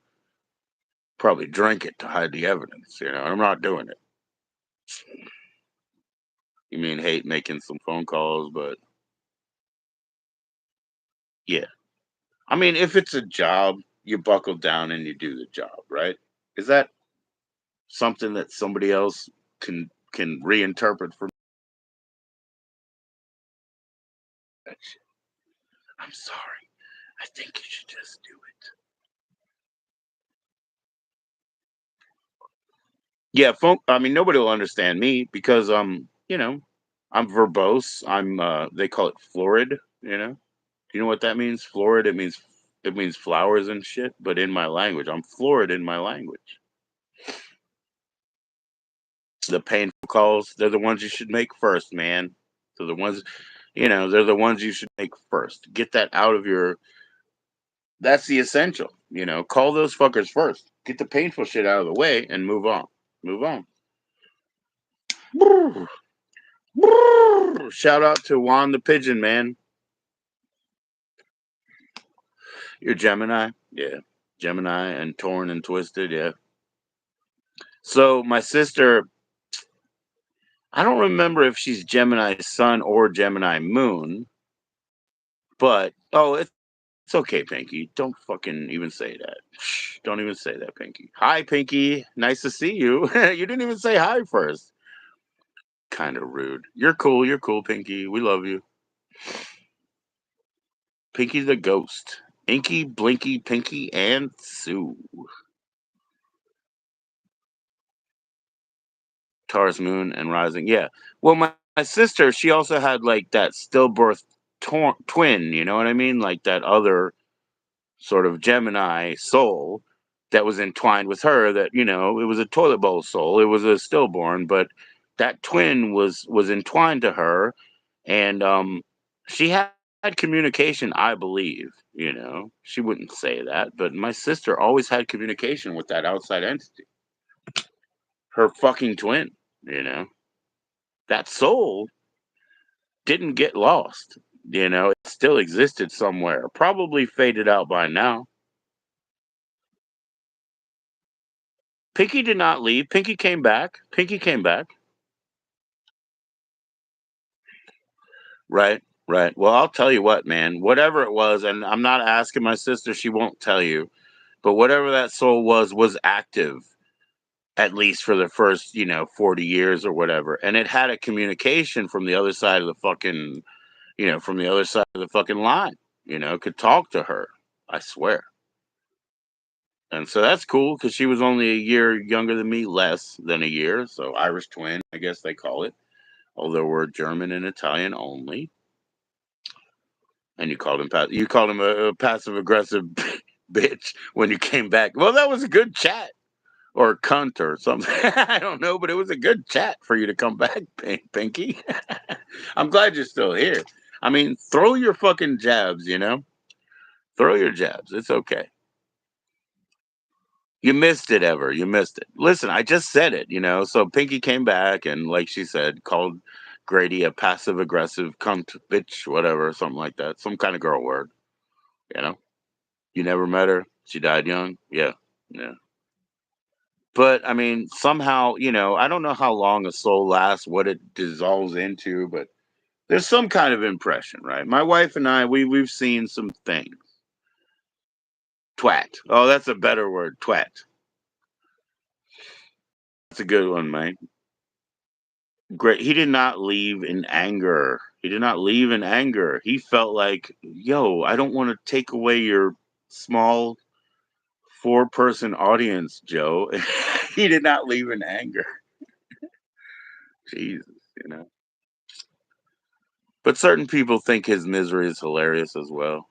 probably drink it to hide the evidence. I'm not doing it. You mean hate making some phone calls, but yeah. I mean, if it's a job, you buckle down and you do the job, right? Is that something that somebody else can reinterpret for me? I'm sorry. I think you should just do it. Yeah, I mean, nobody will understand me because I'm verbose. They call it florid. Do you know what that means? Florid. It means flowers and shit. But in my language, I'm florid in my language. The painful calls, they're the ones you should make first, man. They're the ones, they're the ones you should make first. Get that out of your. That's the essential. Call those fuckers first. Get the painful shit out of the way and move on. Move on. Shout out to Juan the Pigeon, man. You're Gemini? Yeah. Gemini and Torn and Twisted, yeah. So my sister, I don't remember if she's Gemini Sun or Gemini Moon, but it's okay, Pinky. Don't fucking even say that. Shh, don't even say that, Pinky. Hi, Pinky. Nice to see you. You didn't even say hi first. Kind of rude. You're cool. You're cool, Pinky. We love you. Pinky the Ghost. Inky, Blinky, Pinky, and Sue. Taurus Moon and Rising. Yeah. Well, my sister, she also had like that stillbirth twin. You know what I mean? Like that other sort of Gemini soul that was entwined with her. That it was a toilet bowl soul. It was a stillborn, but that twin was entwined to her, and she had communication. I believe. She wouldn't say that, but my sister always had communication with that outside entity. Her fucking twin. That soul didn't get lost. It still existed somewhere. Probably faded out by now. Pinky did not leave. Pinky came back. Pinky came back. Right, right. Well, I'll tell you what, man. Whatever it was, and I'm not asking my sister, she won't tell you. But whatever that soul was active, at least for the first, 40 years or whatever. And it had a communication from the other side of the fucking, from the other side of the fucking line, could talk to her. I swear. And so that's cool because she was only a year younger than me, less than a year. So Irish twin, I guess they call it. Although we're German and Italian only. And you called him a passive aggressive bitch when you came back. Well, that was a good chat. Or cunt or something. I don't know, but it was a good chat for you to come back, Pinky. I'm glad you're still here. I mean, throw your fucking jabs, Throw your jabs. It's okay. You missed it, Ever. You missed it. Listen, I just said it, you know. So Pinky came back and, like she said, called Grady a passive aggressive cunt, bitch, whatever, something like that. Some kind of girl word, you know. You never met her. She died young. Yeah. Yeah. But I mean, somehow, you know, I don't know how long a soul lasts, what it dissolves into, but there's some kind of impression, right? My wife and I, we've seen some things. Twat. Oh, that's a better word. Twat. That's a good one, man. Great. He did not leave in anger. He did not leave in anger. He felt like, yo, I don't want to take away your small 4-person audience, Joe. He did not leave in anger. Jesus, you know. But certain people think his misery is hilarious as well.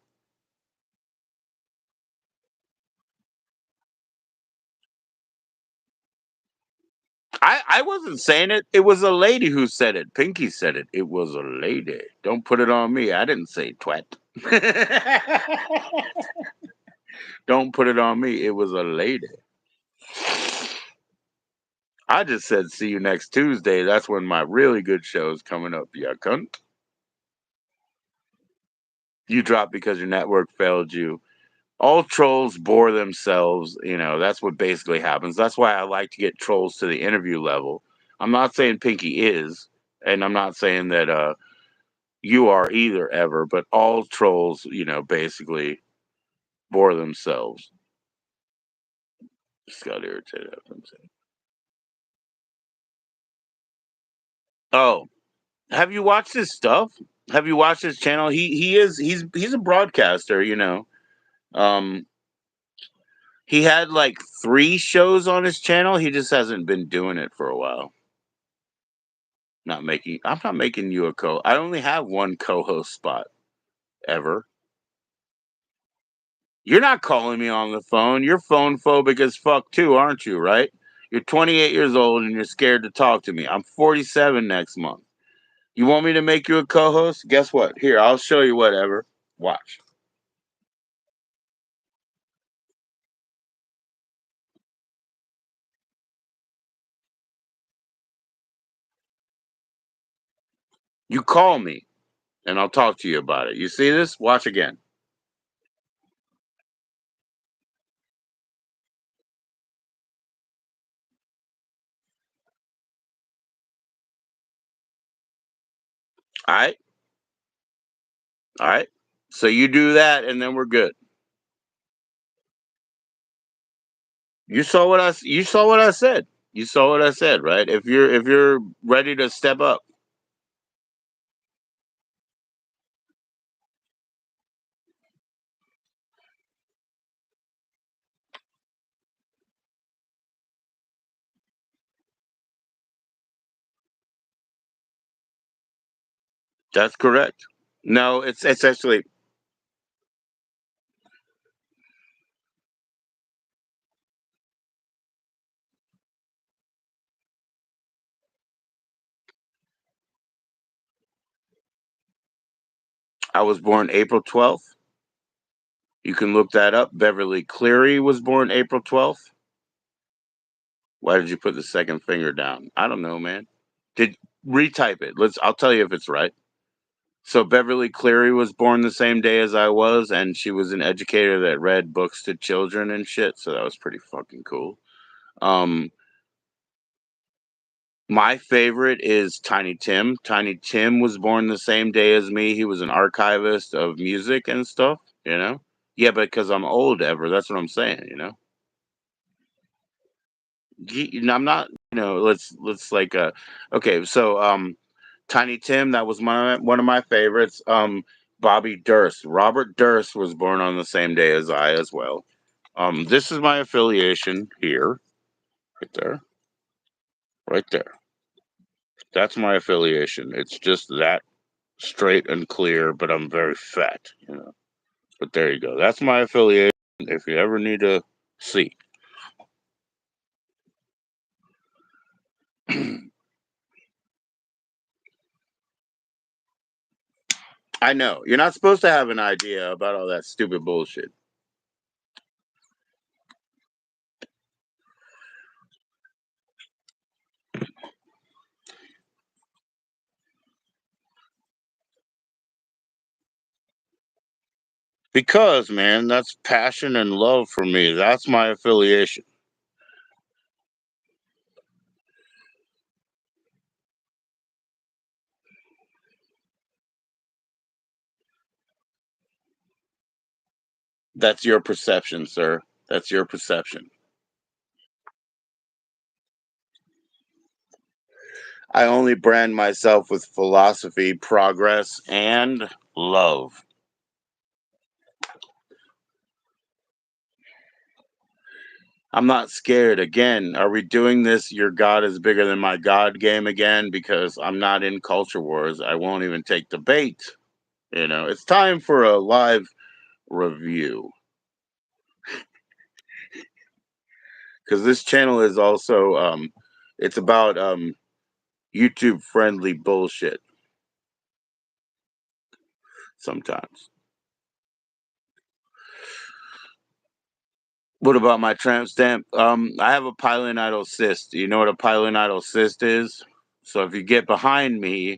I wasn't saying it. It was a lady who said it. Pinky said it. It was a lady. Don't put it on me. I didn't say twat. Don't put it on me. It was a lady. I just said see you next Tuesday. That's when my really good show is coming up. Yeah, cunt. You dropped because your network failed you. All trolls bore themselves. You know, that's what basically happens. That's why I like to get trolls to the interview level. I'm not saying Pinky is, and I'm not saying that you are either ever, but all trolls, you know, basically bore themselves. Just got irritated after I'm saying. Oh, have you watched his stuff? Have you watched his channel? He's a broadcaster, you know. Um, he had like 3 shows on his channel. He just hasn't been doing it for a while. I'm not making you a co. I only have one co-host spot ever. You're not calling me on the phone. You're phone phobic as fuck too, aren't you? Right? You're 28 years old and you're scared to talk to me. I'm 47 next month. You want me to make you a co-host? Guess what? Here, I'll show you whatever. Watch. You call me and I'll talk to you about it. You see this? Watch again. All right? All right. So you do that and then we're good. You saw what I said. You saw what I said, right? If you're ready to step up, that's correct. No, it's actually I was born April 12th. You can look that up. Beverly Cleary was born April 12th. Why did you put the second finger down? I don't know, man. Did retype it. I'll tell you if it's right. So Beverly Cleary was born the same day as I was, and she was an educator that read books to children and shit. So that was pretty fucking cool. Um, my favorite is Tiny Tim. Tiny Tim was born the same day as me. He was an archivist of music and stuff. You know. Yeah, but because I'm old, ever. That's what I'm saying. You know. I'm not. You know. Let's like. Okay. So Tiny Tim. That was one of my favorites. Bobby Durst. Robert Durst was born on the same day as I as well. This is my affiliation here, right there, right there. That's my affiliation. It's just that straight and clear, but I'm very fat, you know. But there you go. That's my affiliation. If you ever need to see, I know you're not supposed to have an idea about all that stupid bullshit. Because, man, that's passion and love for me. That's my affiliation. That's your perception, sir. That's your perception. I only brand myself with philosophy, progress, and love. I'm not scared. Again, are we doing this? Your God is bigger than my God game again? Because I'm not in culture wars. I won't even take the bait. It's time for a live review. Because this channel is also, it's about YouTube friendly bullshit sometimes. What about my tramp stamp? I have a pilonidal cyst. Do you know what a pilonidal cyst is? So if you get behind me,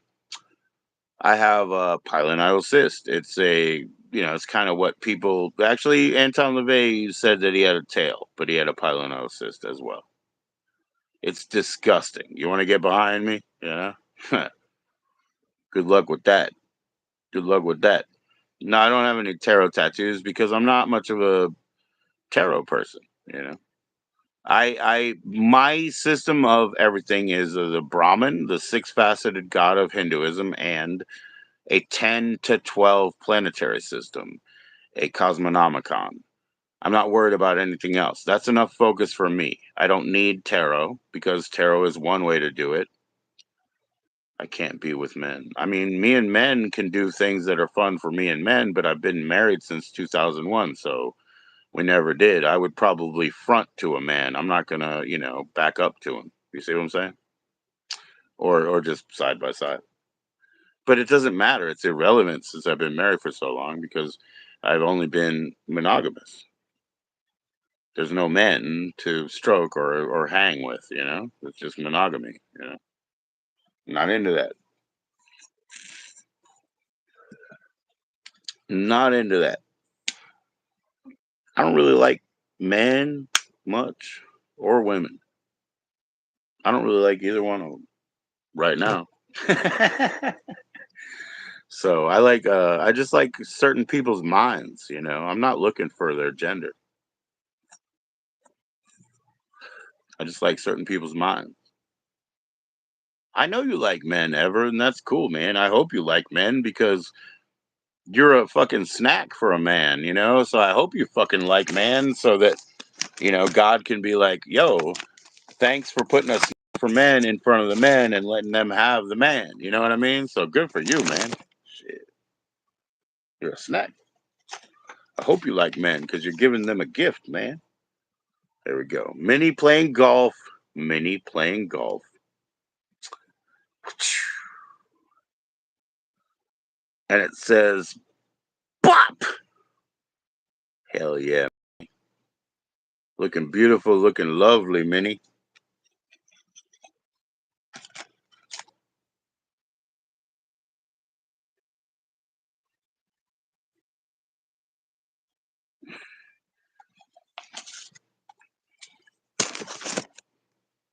I have a pilonidal cyst. It's kind of what people actually. Anton LaVey said that he had a tail, but he had a pilonidal cyst as well. It's disgusting. You want to get behind me? Yeah. Good luck with that. Good luck with that. No, I don't have any tarot tattoos because I'm not much of a tarot person. You know. My system of everything is the Brahman, the six-faceted god of Hinduism, and a 10 to 12 planetary system, a cosmonomicon. I'm not worried about anything else. That's enough focus for me. I don't need tarot because tarot is one way to do it. I can't be with men. I mean, me and men can do things that are fun for me and men, but I've been married since 2001, so we never did. I would probably front to a man. I'm not gonna, back up to him. You see what I'm saying? Or just side by side. But it doesn't matter. It's irrelevant since I've been married for so long because I've only been monogamous. There's no men to stroke or hang with. It's just monogamy. Not into that. Not into that. I don't really like men much or women. I don't really like either one of them right now. So I just like certain people's minds. I'm not looking for their gender. I just like certain people's minds. I know you like men, Ever, and that's cool, man. I hope you like men because you're a fucking snack for a man. So I hope you fucking like man so that, God can be like, yo, thanks for putting us for men in front of the men and letting them have the man. You know what I mean? So good for you, man. Shit, you're a snack. I hope you like men because you're giving them a gift, man. There we go. Minnie playing golf. Minnie playing golf. And it says, Bop! Hell yeah. Looking beautiful, looking lovely, Minnie.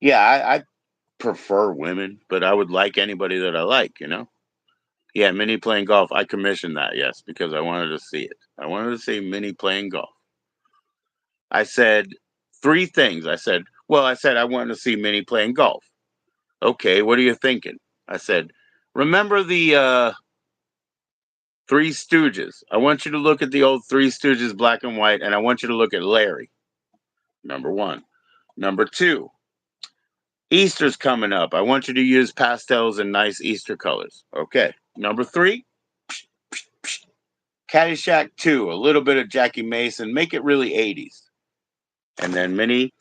Yeah, I prefer women, but I would like anybody that I like. Yeah, Minnie playing golf. I commissioned that, yes, because I wanted to see it. I wanted to see Minnie playing golf. I said three things. I said I wanted to see Minnie playing golf. Okay, what are you thinking? I said, remember the Three Stooges. I want you to look at the old Three Stooges black and white, and I want you to look at Larry. Number one. Number two, Easter's coming up. I want you to use pastels and nice Easter colors. Okay. Number three, Caddyshack 2, a little bit of Jackie Mason, make it really 80s. And then Minnie,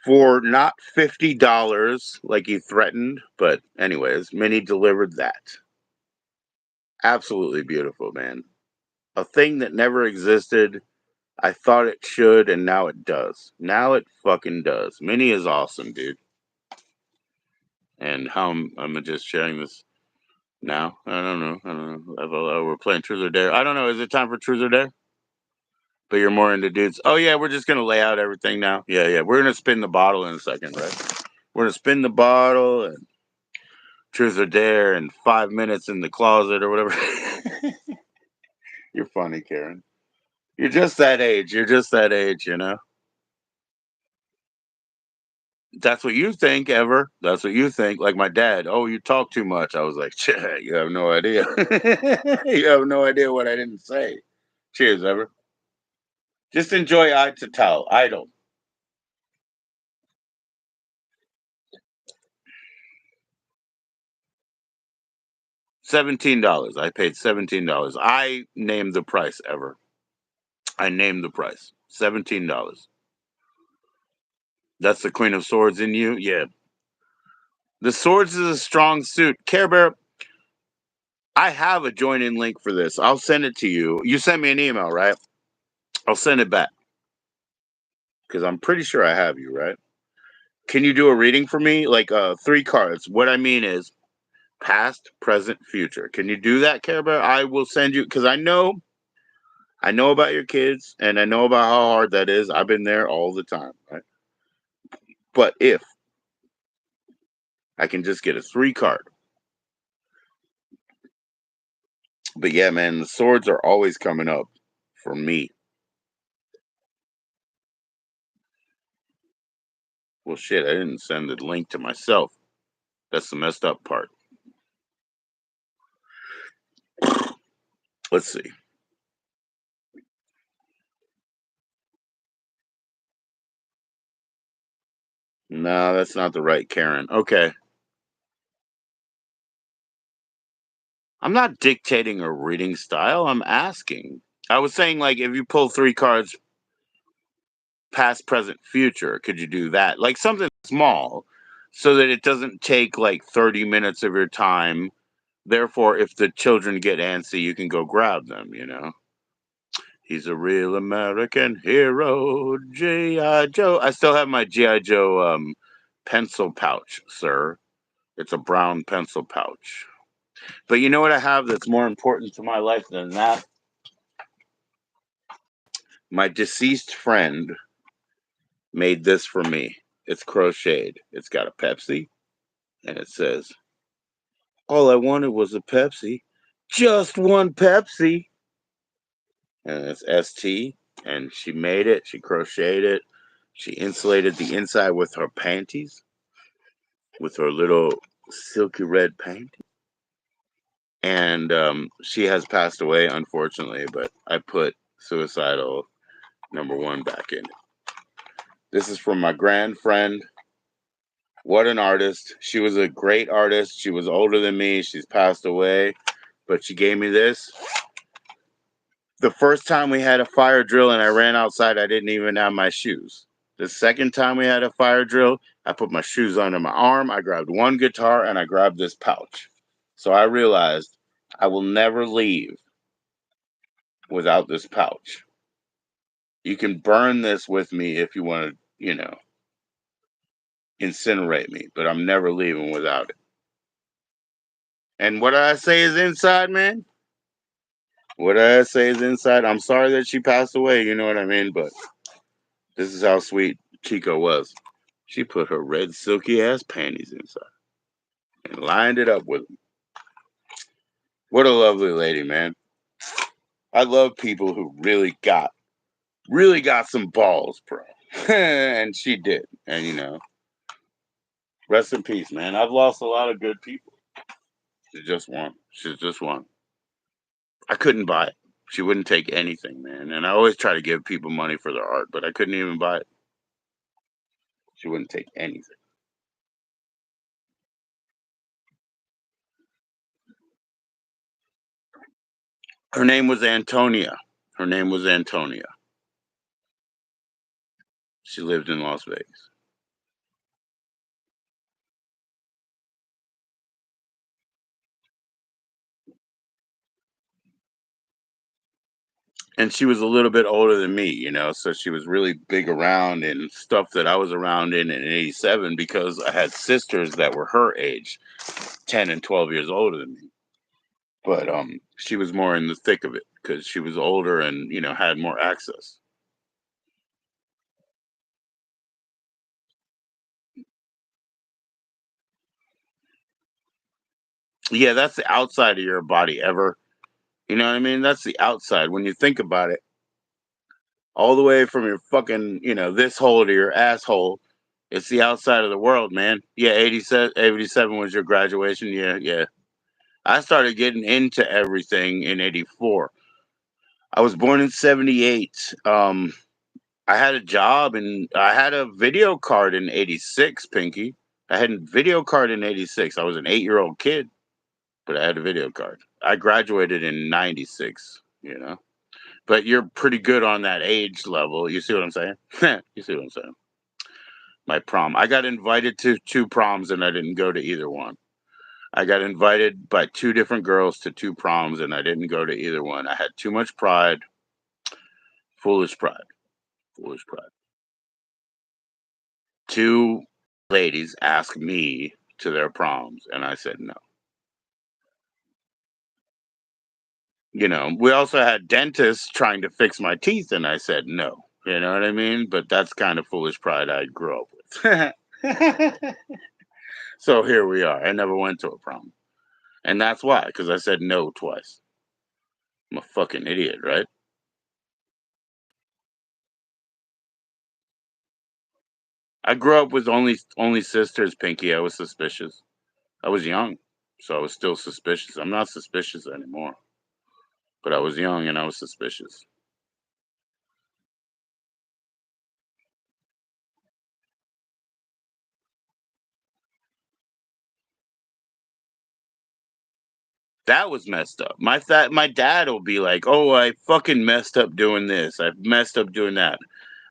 for not $50 like he threatened, but anyways, Minnie delivered that. Absolutely beautiful, man. A thing that never existed. I thought it should, and now it does. Now it fucking does. Minnie is awesome, dude. And how I'm just sharing this No, I don't know. I don't know. We're playing Truth or Dare. I don't know. Is it time for Truth or Dare? But you're more into dudes. Oh yeah, we're just gonna lay out everything now. Yeah, yeah. We're gonna spin the bottle in a second, right? We're gonna spin the bottle and Truth or Dare and 5 minutes in the closet or whatever. You're funny, Karen. You're just that age. You're just that age, you know. That's what you think, ever. That's what you think. Like my dad. Oh, you talk too much. I was like, you have no idea. You have no idea what I didn't say. Cheers, ever. Just enjoy eye to towel. Idle. $17. I paid $17. I named the price, ever. I named the price. $17. That's the Queen of Swords in you? Yeah. The Swords is a strong suit. Care Bear, I have a join in link for this. I'll send it to you. You sent me an email, right? I'll send it back because I'm pretty sure I have you, right? Can you do a reading for me? Like 3 cards. What I mean is past, present, future. Can you do that, Care Bear? I will send you because I know about your kids and I know about how hard that is. I've been there all the time, right? But if I can just get a 3 card. But yeah, man, the swords are always coming up for me. Well, shit, I didn't send the link to myself. That's the messed up part. Let's see. No, that's not the right Karen. Okay. I'm not dictating a reading style. I'm asking. I was saying, like, if you pull 3 cards, past, present, future, could you do that? Like something small so that it doesn't take like 30 minutes of your time. Therefore, if the children get antsy, you can go grab them, you know? He's a real American hero, G.I. Joe. I still have my G.I. Joe pencil pouch, sir. It's a brown pencil pouch. But you know what I have that's more important to my life than that? My deceased friend made this for me. It's crocheted. It's got a Pepsi, and it says, all I wanted was a Pepsi. Just one Pepsi. And it's ST. And she made it. She crocheted it. She insulated the inside with her panties, with her little silky red panties. And she has passed away, unfortunately, but I put suicidal #1 back in it. This is from my grand friend. What an artist. She was a great artist. She was older than me. She's passed away, but she gave me this. The first time we had a fire drill and I ran outside, I didn't even have my shoes. The second time we had a fire drill, I put my shoes under my arm. I grabbed one guitar and I grabbed this pouch. So I realized I will never leave without this pouch. You can burn this with me if you want to, incinerate me, but I'm never leaving without it. And what I say is inside, man. What I say is inside. I'm sorry that she passed away, you know what I mean? But this is how sweet Chico was. She put her red silky ass panties inside and lined it up with them. What a lovely lady, man. I love people who really got some balls, bro. And she did. And rest in peace, man. I've lost a lot of good people. She's just one. She's just one. I couldn't buy it. She wouldn't take anything, man. And I always try to give people money for their art, but I couldn't even buy it. She wouldn't take anything. Her name was Antonia. Her name was Antonia. She lived in Las Vegas. And she was a little bit older than me, so she was really big around in stuff that I was around in '87 because I had sisters that were her age, 10 and 12 years older than me. but she was more in the thick of it because she was older and had more access. Yeah, that's the outside of your body ever. You know what I mean? That's the outside. When you think about it, all the way from your fucking, this hole to your asshole, it's the outside of the world, man. Yeah, 87 was your graduation. Yeah, yeah. I started getting into everything in 84. I was born in 78. I had a job and I had a video card in 86, Pinky. I had a video card in 86. I was an 8-year-old kid, but I had a video card. I graduated in 96. But you're pretty good on that age level. You see what I'm saying? You see what I'm saying? My prom. I got invited to two proms and I didn't go to either one. I got invited by two different girls to two proms and I didn't go to either one. I had too much pride. Foolish pride. Foolish pride. Two ladies asked me to their proms and I said no. We also had dentists trying to fix my teeth and I said no. You know what I mean? But that's kind of foolish pride I grew up with. So here we are. I never went to a prom. And that's why, because I said no twice. I'm a fucking idiot, right? I grew up with only sisters, Pinky. I was suspicious. I was young, so I was still suspicious. I'm not suspicious anymore. But I was young and I was suspicious. That was messed up. My dad will be like, "Oh, I fucking messed up doing this. I messed up doing that."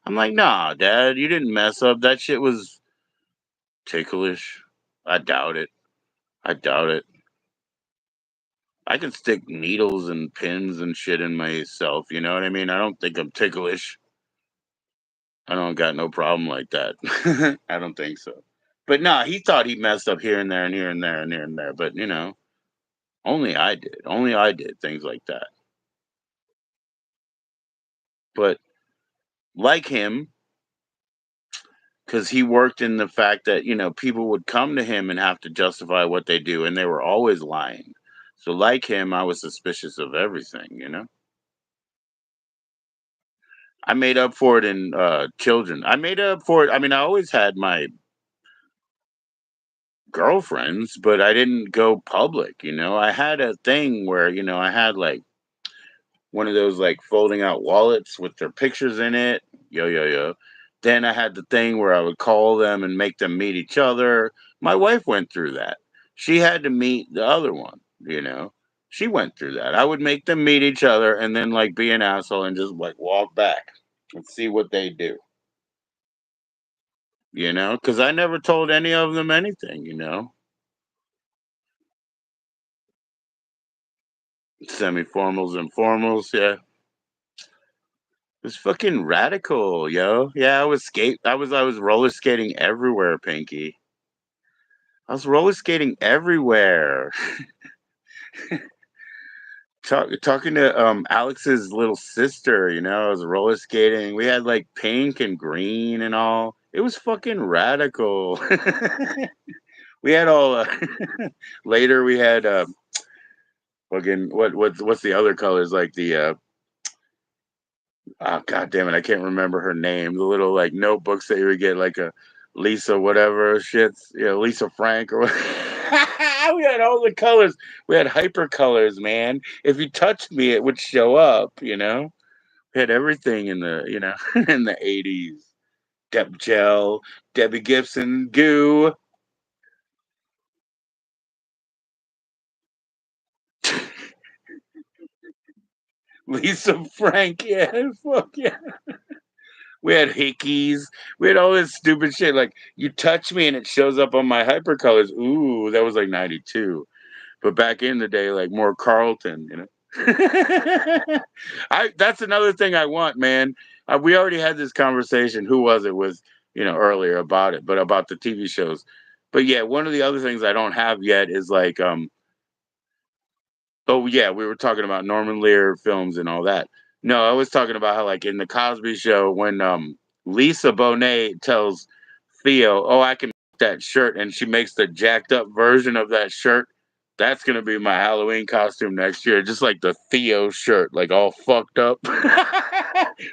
I'm like, "Nah, Dad, you didn't mess up. That shit was ticklish." I doubt it. I doubt it. I can stick needles and pins and shit in myself. You know what I mean? I don't think I'm ticklish. I don't got no problem like that. I don't think so. But nah, he thought he messed up here and there and here and there and here and there. But only I did. Only I did things like that. But like him, because he worked in the fact that people would come to him and have to justify what they do, and they were always lying. So like him, I was suspicious of everything. I made up for it in children. I made up for it. I mean, I always had my girlfriends, but I didn't go public. I had a thing where I had like one of those like folding out wallets with their pictures in it. Yo yo yo. Then I had the thing where I would call them and make them meet each other. My wife went through that. She had to meet the other one. She went through that. I would make them meet each other and then like be an asshole and just like walk back and see what they do. Because I never told any of them anything. Semi-formals and formals, yeah. It's fucking radical, yo. Yeah, I was roller skating everywhere, Pinky. I was roller skating everywhere. Talking to Alex's little sister. I was roller skating. We had like pink and green and all. It was fucking radical. We had all later we had fucking what's the other colors like the oh god damn it, I can't remember her name. The little like notebooks that you would get like a Lisa whatever shits, Lisa Frank or we had all the colors. We had hyper colors, man. If you touched me, it would show up. We had everything in the in the 80s. Dep Gel, Debbie Gibson, Goo, Lisa Frank, yeah, fuck yeah. We had hickeys. We had all this stupid shit. Like you touch me and it shows up on my hypercolors. Ooh, that was like 92. But back in the day, like more Carlton. I that's another thing I want, man. We already had this conversation. Who was it with, earlier about it, but about the TV shows. But yeah, one of the other things I don't have yet is Oh yeah, we were talking about Norman Lear films and all that. No, I was talking about how like in the Cosby Show when Lisa Bonet tells Theo, "Oh, I can make that shirt," and she makes the jacked up version of that shirt. That's gonna be my Halloween costume next year, just like the Theo shirt, like all fucked up.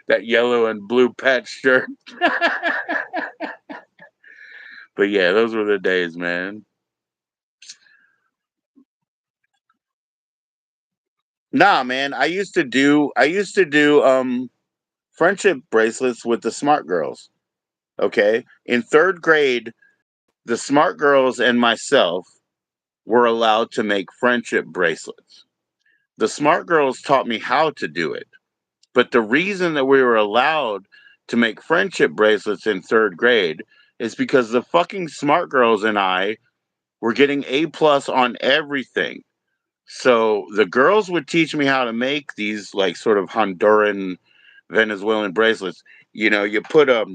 That yellow and blue patch shirt. But yeah, those were the days, man. Nah, man, I used to do friendship bracelets with the smart girls. Okay. In third grade, the smart girls and myself were allowed to make friendship bracelets. The smart girls taught me how to do it. But the reason that we were allowed to make friendship bracelets in third grade is because the fucking smart girls and I were getting A plus on everything. So the girls would teach me how to make these like sort of Honduran Venezuelan bracelets. You know, you put a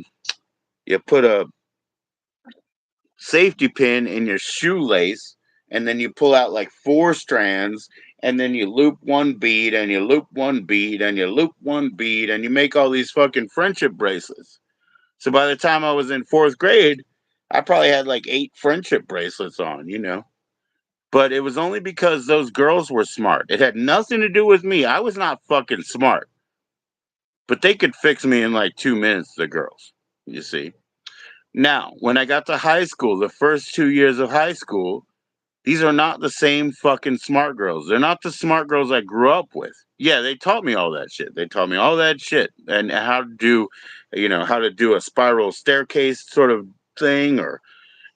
safety pin in your shoelace, and then you pull out like four strands, and then you loop one bead, and you loop one bead, and you loop one bead, and you make all these fucking friendship bracelets. So by the time I was in fourth grade, I probably had like 8 friendship bracelets on, you know. But it was only because those girls were smart. It had nothing to do with me. I was not fucking smart. But they could fix me in like 2 minutes, the girls, you see. Now, when I got to high school, the first 2 years of high school, these are not the same fucking smart girls. They're not the smart girls I grew up with. Yeah, they taught me all that shit. They taught me all that shit and how to do, how to do a spiral staircase sort of thing or,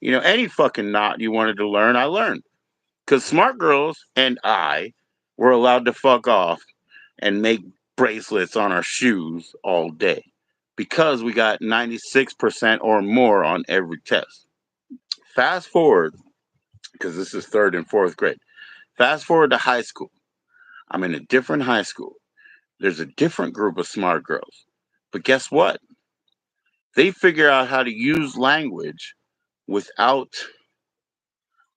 any fucking knot you wanted to learn, I learned. Because smart girls and I were allowed to fuck off and make bracelets on our shoes all day because we got 96% or more on every test. Fast forward, because this is third and fourth grade. Fast forward to high school. I'm in a different high school. There's a different group of smart girls. But guess what? They figure out how to use language without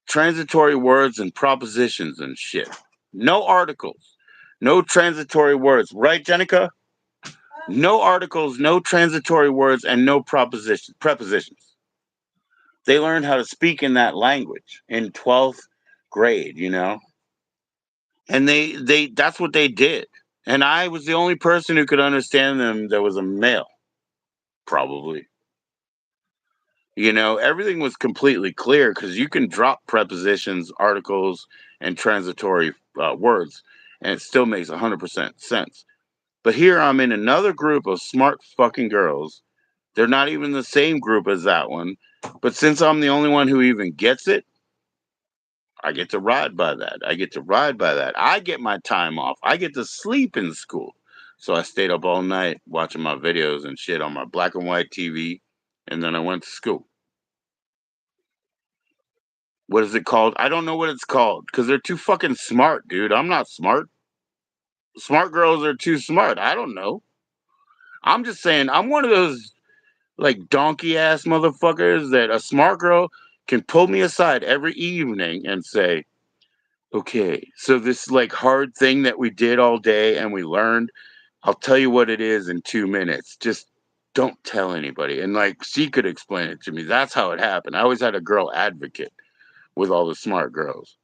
transitory words and propositions and shit. No articles, no transitory words. Right, Jenica? No articles, no transitory words, and no prepositions. They learned how to speak in that language in 12th grade, and they that's what they did. And I was the only person who could understand them that was a male, probably. Everything was completely clear because you can drop prepositions, articles, and transitory words, and it still makes 100% sense. But here I'm in another group of smart fucking girls. They're not even the same group as that one. But since I'm the only one who even gets it, I get to ride by that. I get to ride by that. I get my time off. I get to sleep in school. So I stayed up all night watching my videos and shit on my black and white TV. And then I went to school. What is it called? I don't know what it's called because they're too fucking smart, dude. I'm not smart. Smart girls are too smart. I don't know. I'm just saying, I'm one of those like donkey ass motherfuckers that a smart girl can pull me aside every evening and say, okay, so this like hard thing that we did all day and we learned, I'll tell you what it is in 2 minutes. Just don't tell anybody. And like she could explain it to me. That's how it happened. I always had a girl advocate with all the smart girls.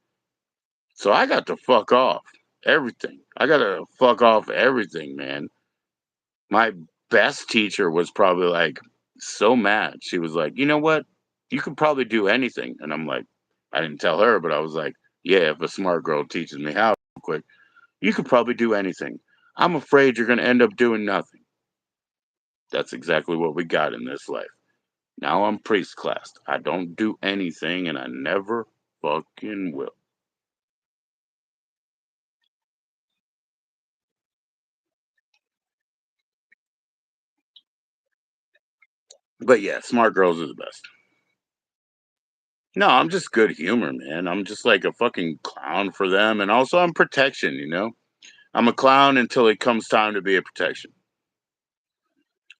So I got to fuck off everything. I got to fuck off everything, man. My best teacher was probably like so mad. She was like, you know what? You could probably do anything. And I'm like, I didn't tell her, but I was like, yeah, if a smart girl teaches me how quick, you could probably do anything. I'm afraid you're going to end up doing nothing. That's exactly what we got in this life. Now I'm priest classed. I don't do anything and I never fucking will. But yeah, smart girls are the best. No, I'm just good humor, man. I'm just like a fucking clown for them. And also, I'm protection. I'm a clown until it comes time to be a protection.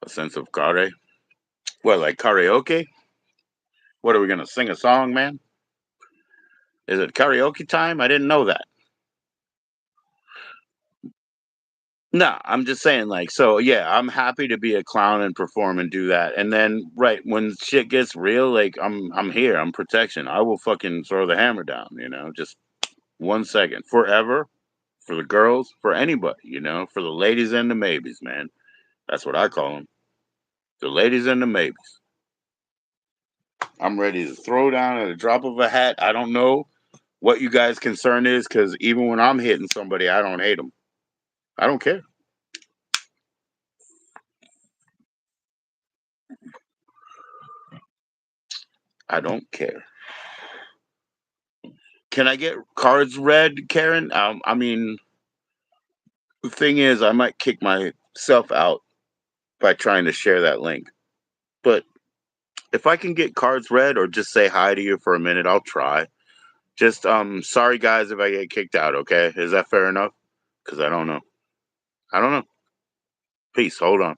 A sense of care. What, like karaoke? What are we going to sing a song, man? Is it karaoke time? I didn't know that. No, I'm just saying, like, so yeah, I'm happy to be a clown and perform and do that. And then, right when shit gets real, like, I'm here. I'm protection. I will fucking throw the hammer down. Just 1 second, forever, for the girls, for anybody. For the ladies and the maybes, man. That's what I call them. The ladies and the maybes. I'm ready to throw down at a drop of a hat. I don't know what you guys' concern is, because even when I'm hitting somebody, I don't hate them. I don't care. I don't care. Can I get cards read, Karen? I mean, the thing is, I might kick myself out by trying to share that link. But if I can get cards read or just say hi to you for a minute, I'll try. Just sorry guys if I get kicked out, okay? Is that fair enough? Because I don't know. I don't know. Peace. Hold on.